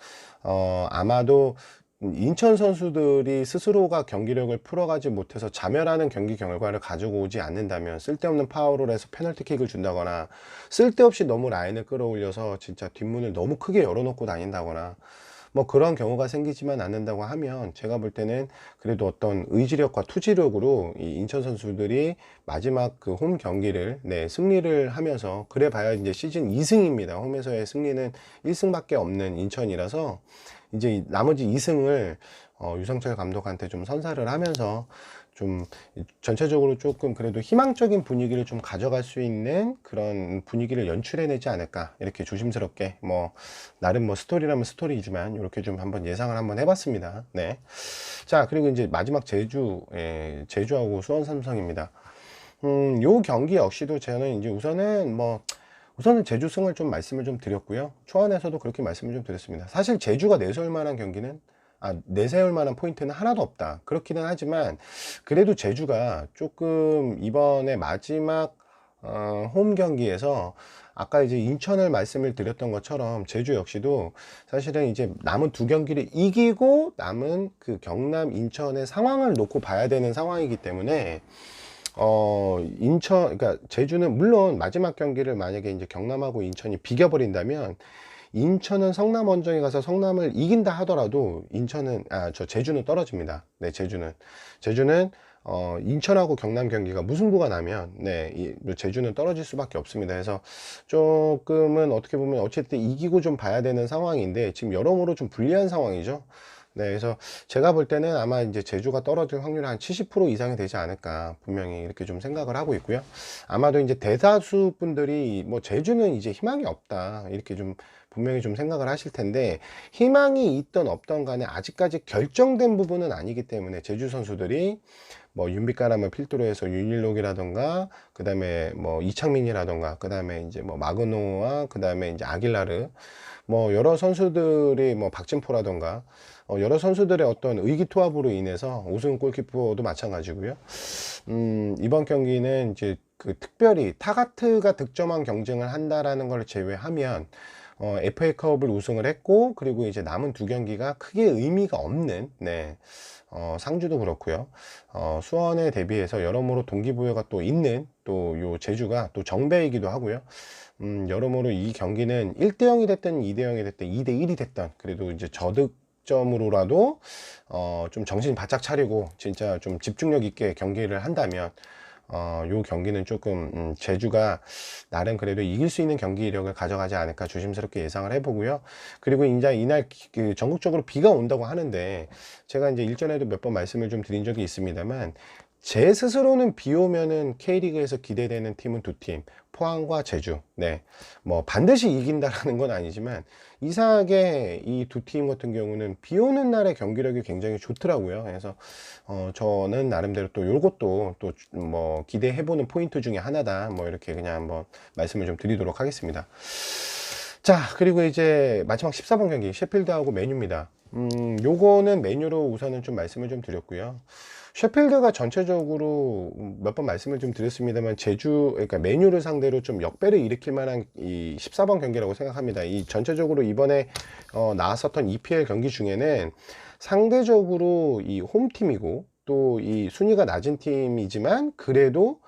Speaker 1: 아마도 인천 선수들이 스스로가 경기력을 풀어가지 못해서 자멸하는 경기 결과를 가지고 오지 않는다면, 쓸데없는 파울을 해서 페널티킥을 준다거나, 쓸데없이 너무 라인을 끌어올려서 진짜 뒷문을 너무 크게 열어놓고 다닌다거나, 뭐 그런 경우가 생기지만 않는다고 하면, 제가 볼 때는 그래도 어떤 의지력과 투지력으로 이 인천 선수들이 마지막 그 홈 경기를 승리를 하면서, 그래 봐야 이제 시즌 2승입니다. 홈에서의 승리는 1승밖에 없는 인천이라서 이제 나머지 2승을 유상철 감독한테 좀 선사를 하면서 좀 전체적으로 조금 그래도 희망적인 분위기를 좀 가져갈 수 있는 그런 분위기를 연출해내지 않을까, 이렇게 조심스럽게 뭐 나름 뭐 스토리라면 스토리이지만 이렇게 좀 한번 예상을 한번 해봤습니다. 네. 자, 그리고 이제 마지막 제주하고 수원 삼성입니다. 요 경기 역시도 저는 이제 우선은 제주 승을 좀 말씀을 좀 드렸고요. 초안에서도 그렇게 말씀을 좀 드렸습니다. 사실 제주가 내세울 만한 경기는, 내세울 만한 포인트는 하나도 없다, 그렇기는 하지만, 그래도 제주가 조금 이번에 마지막 홈 경기에서 아까 이제 인천을 말씀을 드렸던 것처럼 제주 역시도 사실은 이제 남은 두 경기를 이기고 남은 그 경남 인천의 상황을 놓고 봐야 되는 상황이기 때문에, 그러니까 제주는 물론 마지막 경기를 만약에 이제 경남하고 인천이 비겨버린다면, 인천은 성남 원정에 가서 성남을 이긴다 하더라도 제주는 떨어집니다. 네, 제주는 인천하고 경남 경기가 무승부가 나면 제주는 떨어질 수밖에 없습니다. 그래서 조금은 어떻게 보면 어쨌든 이기고 좀 봐야 되는 상황인데, 지금 여러모로 좀 불리한 상황이죠. 네, 그래서 제가 볼 때는 아마 이제 제주가 떨어질 확률이 한 70% 이상이 되지 않을까, 분명히 이렇게 좀 생각을 하고 있고요. 아마도 이제 대다수 분들이 뭐 제주는 이제 희망이 없다, 이렇게 좀 분명히 좀 생각을 하실 텐데, 희망이 있던 없던 간에 아직까지 결정된 부분은 아니기 때문에, 제주 선수들이 뭐 윤빛가람을 필두로 해서 윤일록이라던가, 그 다음에 뭐 이창민이라던가, 그 다음에 이제 뭐 마그노와 그 다음에 이제 아길라르, 뭐 여러 선수들이 뭐 박진포라던가, 여러 선수들의 어떤 의기투합으로 인해서 우승 골키퍼도 마찬가지고요. 이번 경기는 이제 그 특별히 타가트가 득점왕 경쟁을 한다라는 걸 제외하면 FA컵을 우승을 했고, 그리고 이제 남은 두 경기가 크게 의미가 없는, 상주도 그렇고요. 수원에 대비해서 여러모로 동기부여가 또 있는 또 요 제주가 또 정배이기도 하고요. 여러모로 이 경기는 1대 0이 됐든 2대 0이 됐든 2대 1이 됐든 그래도 이제 저득점으로라도 좀 정신 바짝 차리고 진짜 좀 집중력 있게 경기를 한다면 요 경기는 조금 제주가 나름 그래도 이길 수 있는 경기력을 가져가지 않을까 조심스럽게 예상을 해보고요. 그리고 이제 이날 그 전국적으로 비가 온다고 하는데 제가 이제 일전에도 몇 번 말씀을 좀 드린 적이 있습니다만 제 스스로는 비 오면은 K리그에서 기대되는 팀은 두 팀, 포항과 제주. 네, 뭐 반드시 이긴다라는 건 아니지만 이상하게 이 두 팀 같은 경우는 비 오는 날의 경기력이 굉장히 좋더라고요. 그래서 저는 나름대로 또 요것도 또 뭐 기대해보는 포인트 중에 하나다. 뭐 이렇게 그냥 한번 말씀을 좀 드리도록 하겠습니다. 자, 그리고 이제 마지막 14번 경기 셰필드하고 맨유입니다. 요거는 맨유로 우선은 좀 말씀을 좀 드렸고요. 셰필드가 전체적으로 몇 번 말씀을 좀 드렸습니다만 그러니까 맨유를 상대로 좀 역배를 일으킬 만한 이 14번 경기라고 생각합니다. 이 전체적으로 이번에 나왔었던 EPL 경기 중에는 상대적으로 이 홈팀이고 또 이 순위가 낮은 팀이지만 그래도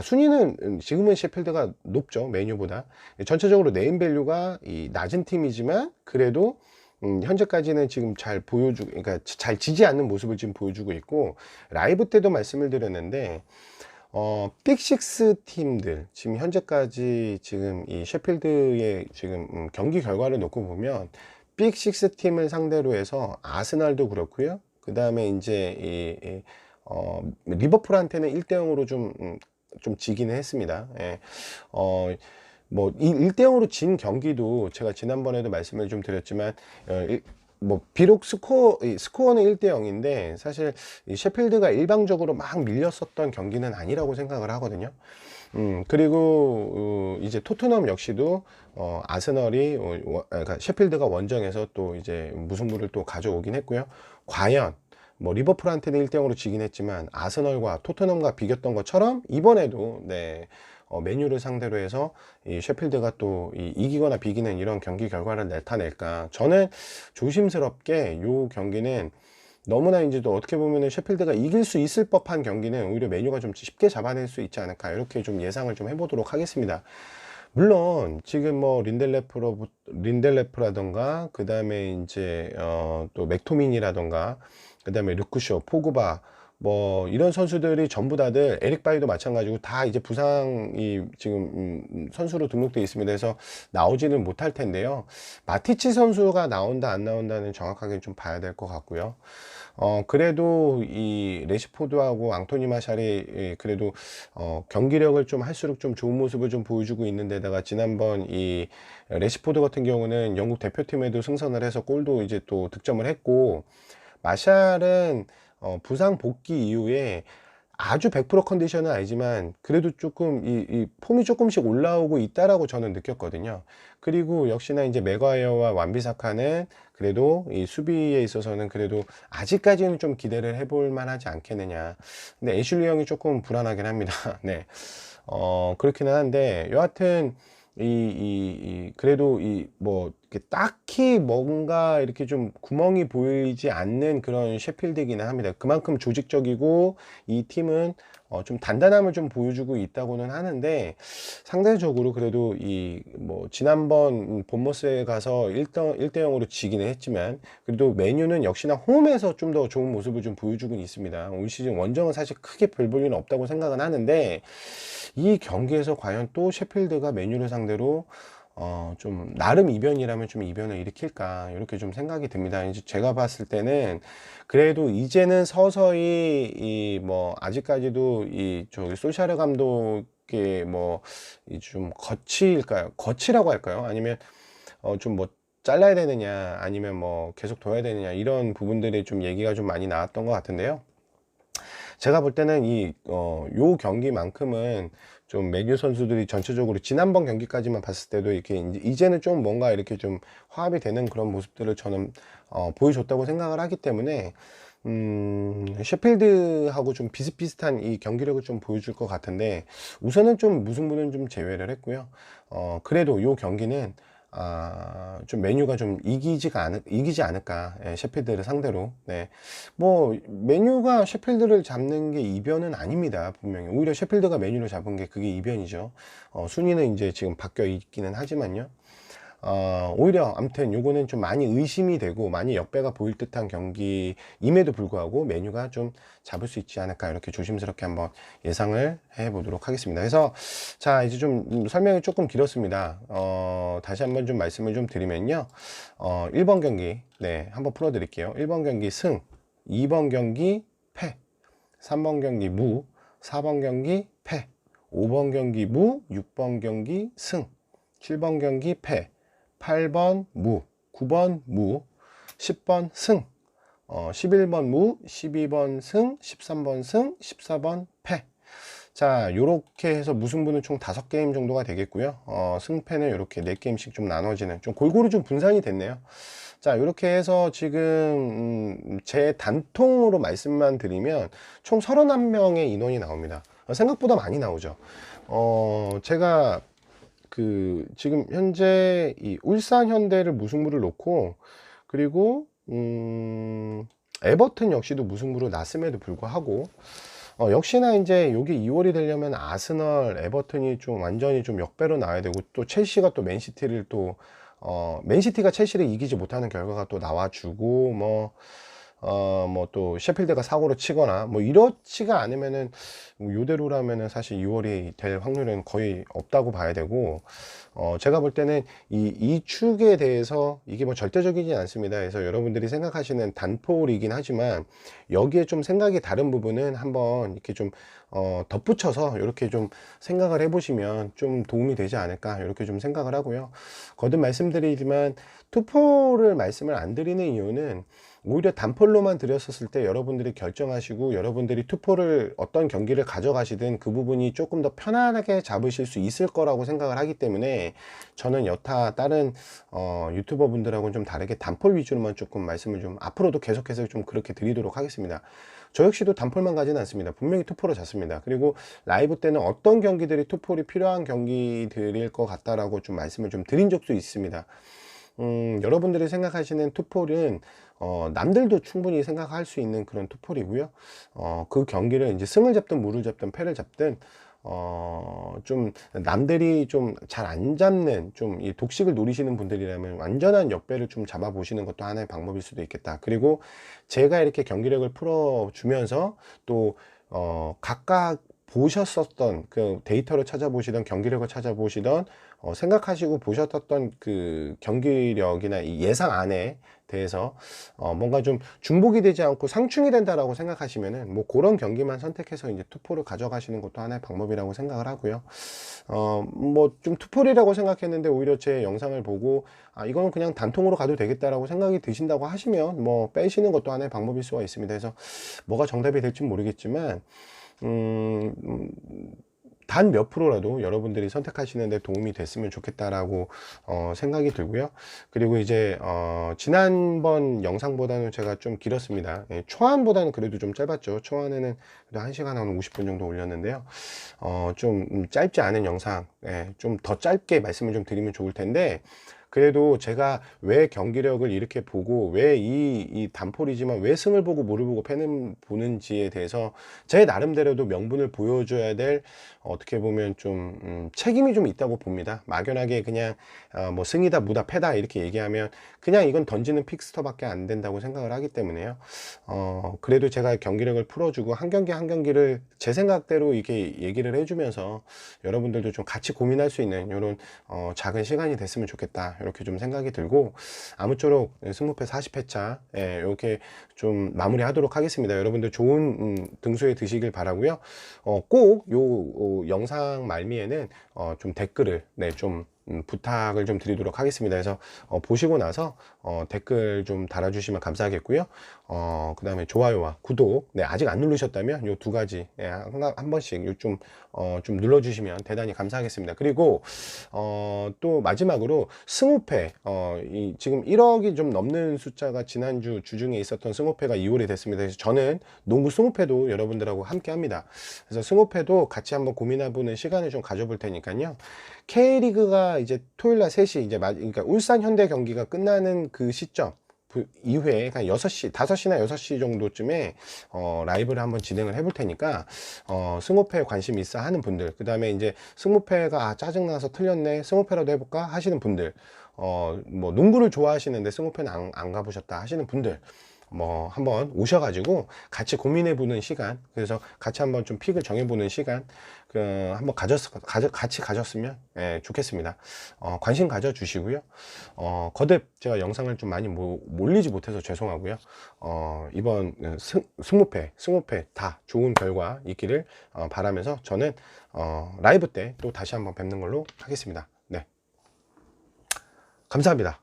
Speaker 1: 순위는 지금은 셰필드가 높죠. 맨유보다. 전체적으로 네임밸류가 이 낮은 팀이지만 그래도 현재까지는 지금 잘 보여주고, 그러니까 잘 지지 않는 모습을 지금 보여주고 있고, 라이브 때도 말씀을 드렸는데, 빅식스 팀들, 지금 현재까지 지금 이 셰필드의 지금 경기 결과를 놓고 보면, 빅식스 팀을 상대로 해서 아스날도 그렇고요. 그 다음에 이제 리버풀한테는 1대 0으로 좀 지기는 했습니다. 예. 뭐, 이 1대 0으로 진 경기도 제가 지난번에도 말씀을 좀 드렸지만, 뭐, 비록 스코어는 1대 0인데, 사실 이 셰필드가 일방적으로 막 밀렸었던 경기는 아니라고 생각을 하거든요. 그리고, 이제 토트넘 역시도, 아스널이, 그러니까 셰필드가 원정에서 또 이제 무승부를 또 가져오긴 했고요. 과연, 뭐 리버풀한테는 1대 0으로 지긴 했지만 아스널과 토트넘과 비겼던 것처럼 이번에도 네, 맨유를 상대로 해서 이 셰필드가 또 이기거나 비기는 이런 경기 결과를 나타낼까. 저는 조심스럽게 요 경기는 너무나 이제 또 어떻게 보면은 셰필드가 이길 수 있을 법한 경기는 오히려 맨유가 좀 쉽게 잡아낼 수 있지 않을까 이렇게 좀 예상을 좀 해보도록 하겠습니다. 물론 지금 뭐 린델레프라던가 그 다음에 이제 또 맥토민이라던가 그 다음에 루크쇼, 포그바 뭐 이런 선수들이 전부 다들 에릭 바이도 마찬가지고 다 이제 부상이 지금 선수로 등록되어 있습니다. 그래서 나오지는 못할 텐데요. 마티치 선수가 나온다 안 나온다는 정확하게 좀 봐야 될 것 같고요. 그래도 이 레시포드하고 앙토니 마샬이 그래도 경기력을 좀 할수록 좀 좋은 모습을 좀 보여주고 있는데다가 지난번 이 레시포드 같은 경우는 영국 대표팀에도 승선을 해서 골도 이제 또 득점을 했고 마샬은 부상 복귀 이후에 아주 100% 컨디션은 아니지만 그래도 조금 이 폼이 조금씩 올라오고 있다라고 저는 느꼈거든요. 그리고 역시나 이제 맥과이어와 완비사카는 그래도 이 수비에 있어서는 그래도 아직까지는 좀 기대를 해볼 만하지 않겠느냐. 근데 애슐리 형이 조금 불안하긴 합니다. 네. 그렇기는 한데 여하튼 그래도 뭐 딱히 뭔가 이렇게 좀 구멍이 보이지 않는 그런 셰필드이기는 합니다. 그만큼 조직적이고 이 팀은 좀 단단함을 좀 보여주고 있다고는 하는데 상대적으로 그래도 뭐 지난번 본머스에 가서 1대 0으로 지기는 했지만 그래도 맨유는 역시나 홈에서 좀 더 좋은 모습을 좀 보여주고 있습니다. 올 시즌 원정은 사실 크게 별 볼 일은 없다고 생각은 하는데 이 경기에서 과연 또 셰필드가 맨유를 상대로 좀 나름 이변이라면 좀 이변을 일으킬까 이렇게 좀 생각이 듭니다. 이제 제가 봤을 때는 그래도 이제는 서서히 뭐 아직까지도 저기 솔샤르 감독의 뭐 좀 거치라고 할까요? 아니면 좀 뭐 잘라야 되느냐 아니면 뭐 계속 둬야 되느냐 이런 부분들이 좀 얘기가 좀 많이 나왔던 것 같은데요. 제가 볼 때는 요 경기만큼은 좀 맨유 선수들이 전체적으로 지난번 경기까지만 봤을 때도 이렇게 이제는 좀 뭔가 이렇게 좀 화합이 되는 그런 모습들을 저는 보여줬다고 생각을 하기 때문에 셰필드하고 좀 비슷비슷한 이 경기력을 좀 보여줄 것 같은데 우선은 좀 무승부는 좀 제외를 했고요. 그래도 요 경기는 좀 메뉴가 좀 이기지 않을까. 예, 셰필드를 상대로. 네. 뭐, 메뉴가 셰필드를 잡는 게 이변은 아닙니다. 분명히. 오히려 셰필드가 메뉴를 잡은 게 그게 이변이죠. 순위는 이제 지금 바뀌어 있기는 하지만요. 오히려 아무튼 요거는 좀 많이 의심이 되고 많이 역배가 보일 듯한 경기임에도 불구하고 메뉴가 좀 잡을 수 있지 않을까, 이렇게 조심스럽게 한번 예상을 해 보도록 하겠습니다. 그래서 자, 이제 좀 설명이 조금 길었습니다. 다시 한번 좀 말씀을 좀 드리면요, 1번 경기, 네, 한번 풀어 드릴게요. 1번 경기 승, 2번 경기 패, 3번 경기 무, 4번 경기 패, 5번 경기 무, 6번 경기 승, 7번 경기 패, 8번 무, 9번 무, 10번 승, 11번 무, 12번 승, 13번 승, 14번 패. 자, 요렇게 해서 무승부는 총 5게임 정도가 되겠고요. 승패는 요렇게 4게임씩 좀 나눠지는, 좀 골고루 좀 분산이 됐네요. 자, 요렇게 해서 지금 제 단통으로 말씀만 드리면 총 31명의 인원이 나옵니다. 생각보다 많이 나오죠. 제가 지금 현재 이 울산 현대를 무승부를 놓고, 그리고 에버튼 역시도 무승부로 났음에도 불구하고, 역시나 이제 요게 2월이 되려면 아스널, 에버튼이 좀 완전히 좀 역배로 나와야 되고, 또 첼시가 또 맨시티를 또 맨시티가 첼시를 이기지 못하는 결과가 또 나와주고, 뭐 또 셰필드가 사고로 치거나 뭐 이렇지가 않으면은, 요대로라면은 사실 2월이 될 확률은 거의 없다고 봐야 되고, 제가 볼 때는 이 축에 대해서 이게 뭐 절대적이지 않습니다. 그래서 여러분들이 생각하시는 단폴이긴 하지만 여기에 좀 생각이 다른 부분은 한번 이렇게 좀 덧붙여서 이렇게 좀 생각을 해보시면 좀 도움이 되지 않을까, 이렇게 좀 생각을 하고요. 거듭 말씀드리지만 투포를 말씀을 안 드리는 이유는, 오히려 단폴로만 드렸었을 때 여러분들이 결정하시고 여러분들이 투포를 어떤 경기를 가져가시든 그 부분이 조금 더 편안하게 잡으실 수 있을 거라고 생각을 하기 때문에, 저는 여타 다른 유튜버 분들하고는 좀 다르게 단폴 위주로만 조금 말씀을 좀 앞으로도 계속해서 좀 그렇게 드리도록 하겠습니다. 저 역시도 단폴만 가지는 않습니다. 분명히 투포로 잡습니다. 그리고 라이브 때는 어떤 경기들이 투폴이 필요한 경기들일 것 같다라고 좀 말씀을 좀 드린 적도 있습니다. 여러분들이 생각하시는 투폴은 남들도 충분히 생각할 수 있는 그런 투폴이고요. 그 경기를 이제 승을 잡든 무를 잡든 패를 잡든 좀 남들이 좀 잘 안 잡는, 좀 이 독식을 노리시는 분들이라면 완전한 역배를 좀 잡아 보시는 것도 하나의 방법일 수도 있겠다. 그리고 제가 이렇게 경기력을 풀어 주면서 또 각각 보셨었던 그 데이터를 찾아보시던, 경기력을 찾아보시던, 생각하시고 보셨던 그 경기력이나 이 예상 안에 대해서 뭔가 좀 중복이 되지 않고 상충이 된다라고 생각하시면은, 뭐 그런 경기만 선택해서 이제 투포를 가져가시는 것도 하나의 방법이라고 생각을 하고요. 뭐 좀 투폴이라고 생각했는데 오히려 제 영상을 보고 이거는 그냥 단통으로 가도 되겠다라고 생각이 드신다고 하시면 뭐 빼시는 것도 하나의 방법일 수가 있습니다. 그래서 뭐가 정답이 될지 모르겠지만 단 몇 프로라도 여러분들이 선택하시는데 도움이 됐으면 좋겠다라고 생각이 들고요. 그리고 이제 지난번 영상보다는 제가 좀 길었습니다. 예, 초안보다는 그래도 좀 짧았죠. 초안에는 그래도 1시간 한 50분 정도 올렸는데요. 좀 짧지 않은 영상, 예, 좀 더 짧게 말씀을 좀 드리면 좋을 텐데, 그래도 제가 왜 경기력을 이렇게 보고 왜 이 단폴이지만 왜 승을 보고 무를 보고 패는 보는지에 대해서 제 나름대로도 명분을 보여줘야 될, 어떻게 보면 좀 책임이 좀 있다고 봅니다. 막연하게 그냥 뭐 승이다 무다 패다 이렇게 얘기하면 그냥 이건 던지는 픽스터밖에 안 된다고 생각을 하기 때문에요. 그래도 제가 경기력을 풀어주고 한 경기 한 경기를 제 생각대로 이렇게 얘기를 해주면서 여러분들도 좀 같이 고민할 수 있는 이런 작은 시간이 됐으면 좋겠다, 이렇게 좀 생각이 들고, 아무쪼록 승무패 40회차 이렇게 좀 마무리하도록 하겠습니다. 여러분들 좋은 등수에 드시길 바라고요. 꼭 요 영상 말미에는 좀 댓글을 좀 부탁을 좀 드리도록 하겠습니다. 그래서 보시고 나서 댓글 좀 달아주시면 감사하겠고요. 그 다음에 좋아요와 구독, 아직 안 누르셨다면 요 두 가지 한 번씩 좀 눌러주시면 대단히 감사하겠습니다. 그리고 또 마지막으로 승호패, 지금 1억이 좀 넘는 숫자가 지난주 주중에 있었던 승호패가 2월이 됐습니다. 그래서 저는 농구 승호패도 여러분들하고 함께 합니다. 그래서 승호패도 같이 한번 고민해보는 시간을 좀 가져볼 테니까요. K리그가 제가 이제 토요일 날 3시 이제 그러니까 울산 현대 경기가 끝나는 그 시점 이후에 한 6시, 5시나 6시 정도쯤에 라이브를 한번 진행을 해볼 테니까 승호패에 관심 있어 하는 분들, 그 다음에 이제 승호패가 짜증나서 틀렸네, 승호패라도 해볼까 하시는 분들, 뭐 농구를 좋아하시는데 승호패는 안 가보셨다 하시는 분들, 뭐 한번 오셔가지고 같이 고민해 보는 시간, 그래서 같이 한번 좀 픽을 정해 보는 시간 한번 같이 가졌으면 좋겠습니다. 관심 가져 주시고요. 거듭 제가 영상을 좀 많이 몰리지 못해서 죄송하고요. 이번 승무패 다 좋은 결과 있기를 바라면서 저는 라이브 때 또 다시 한번 뵙는 걸로 하겠습니다. 네, 감사합니다.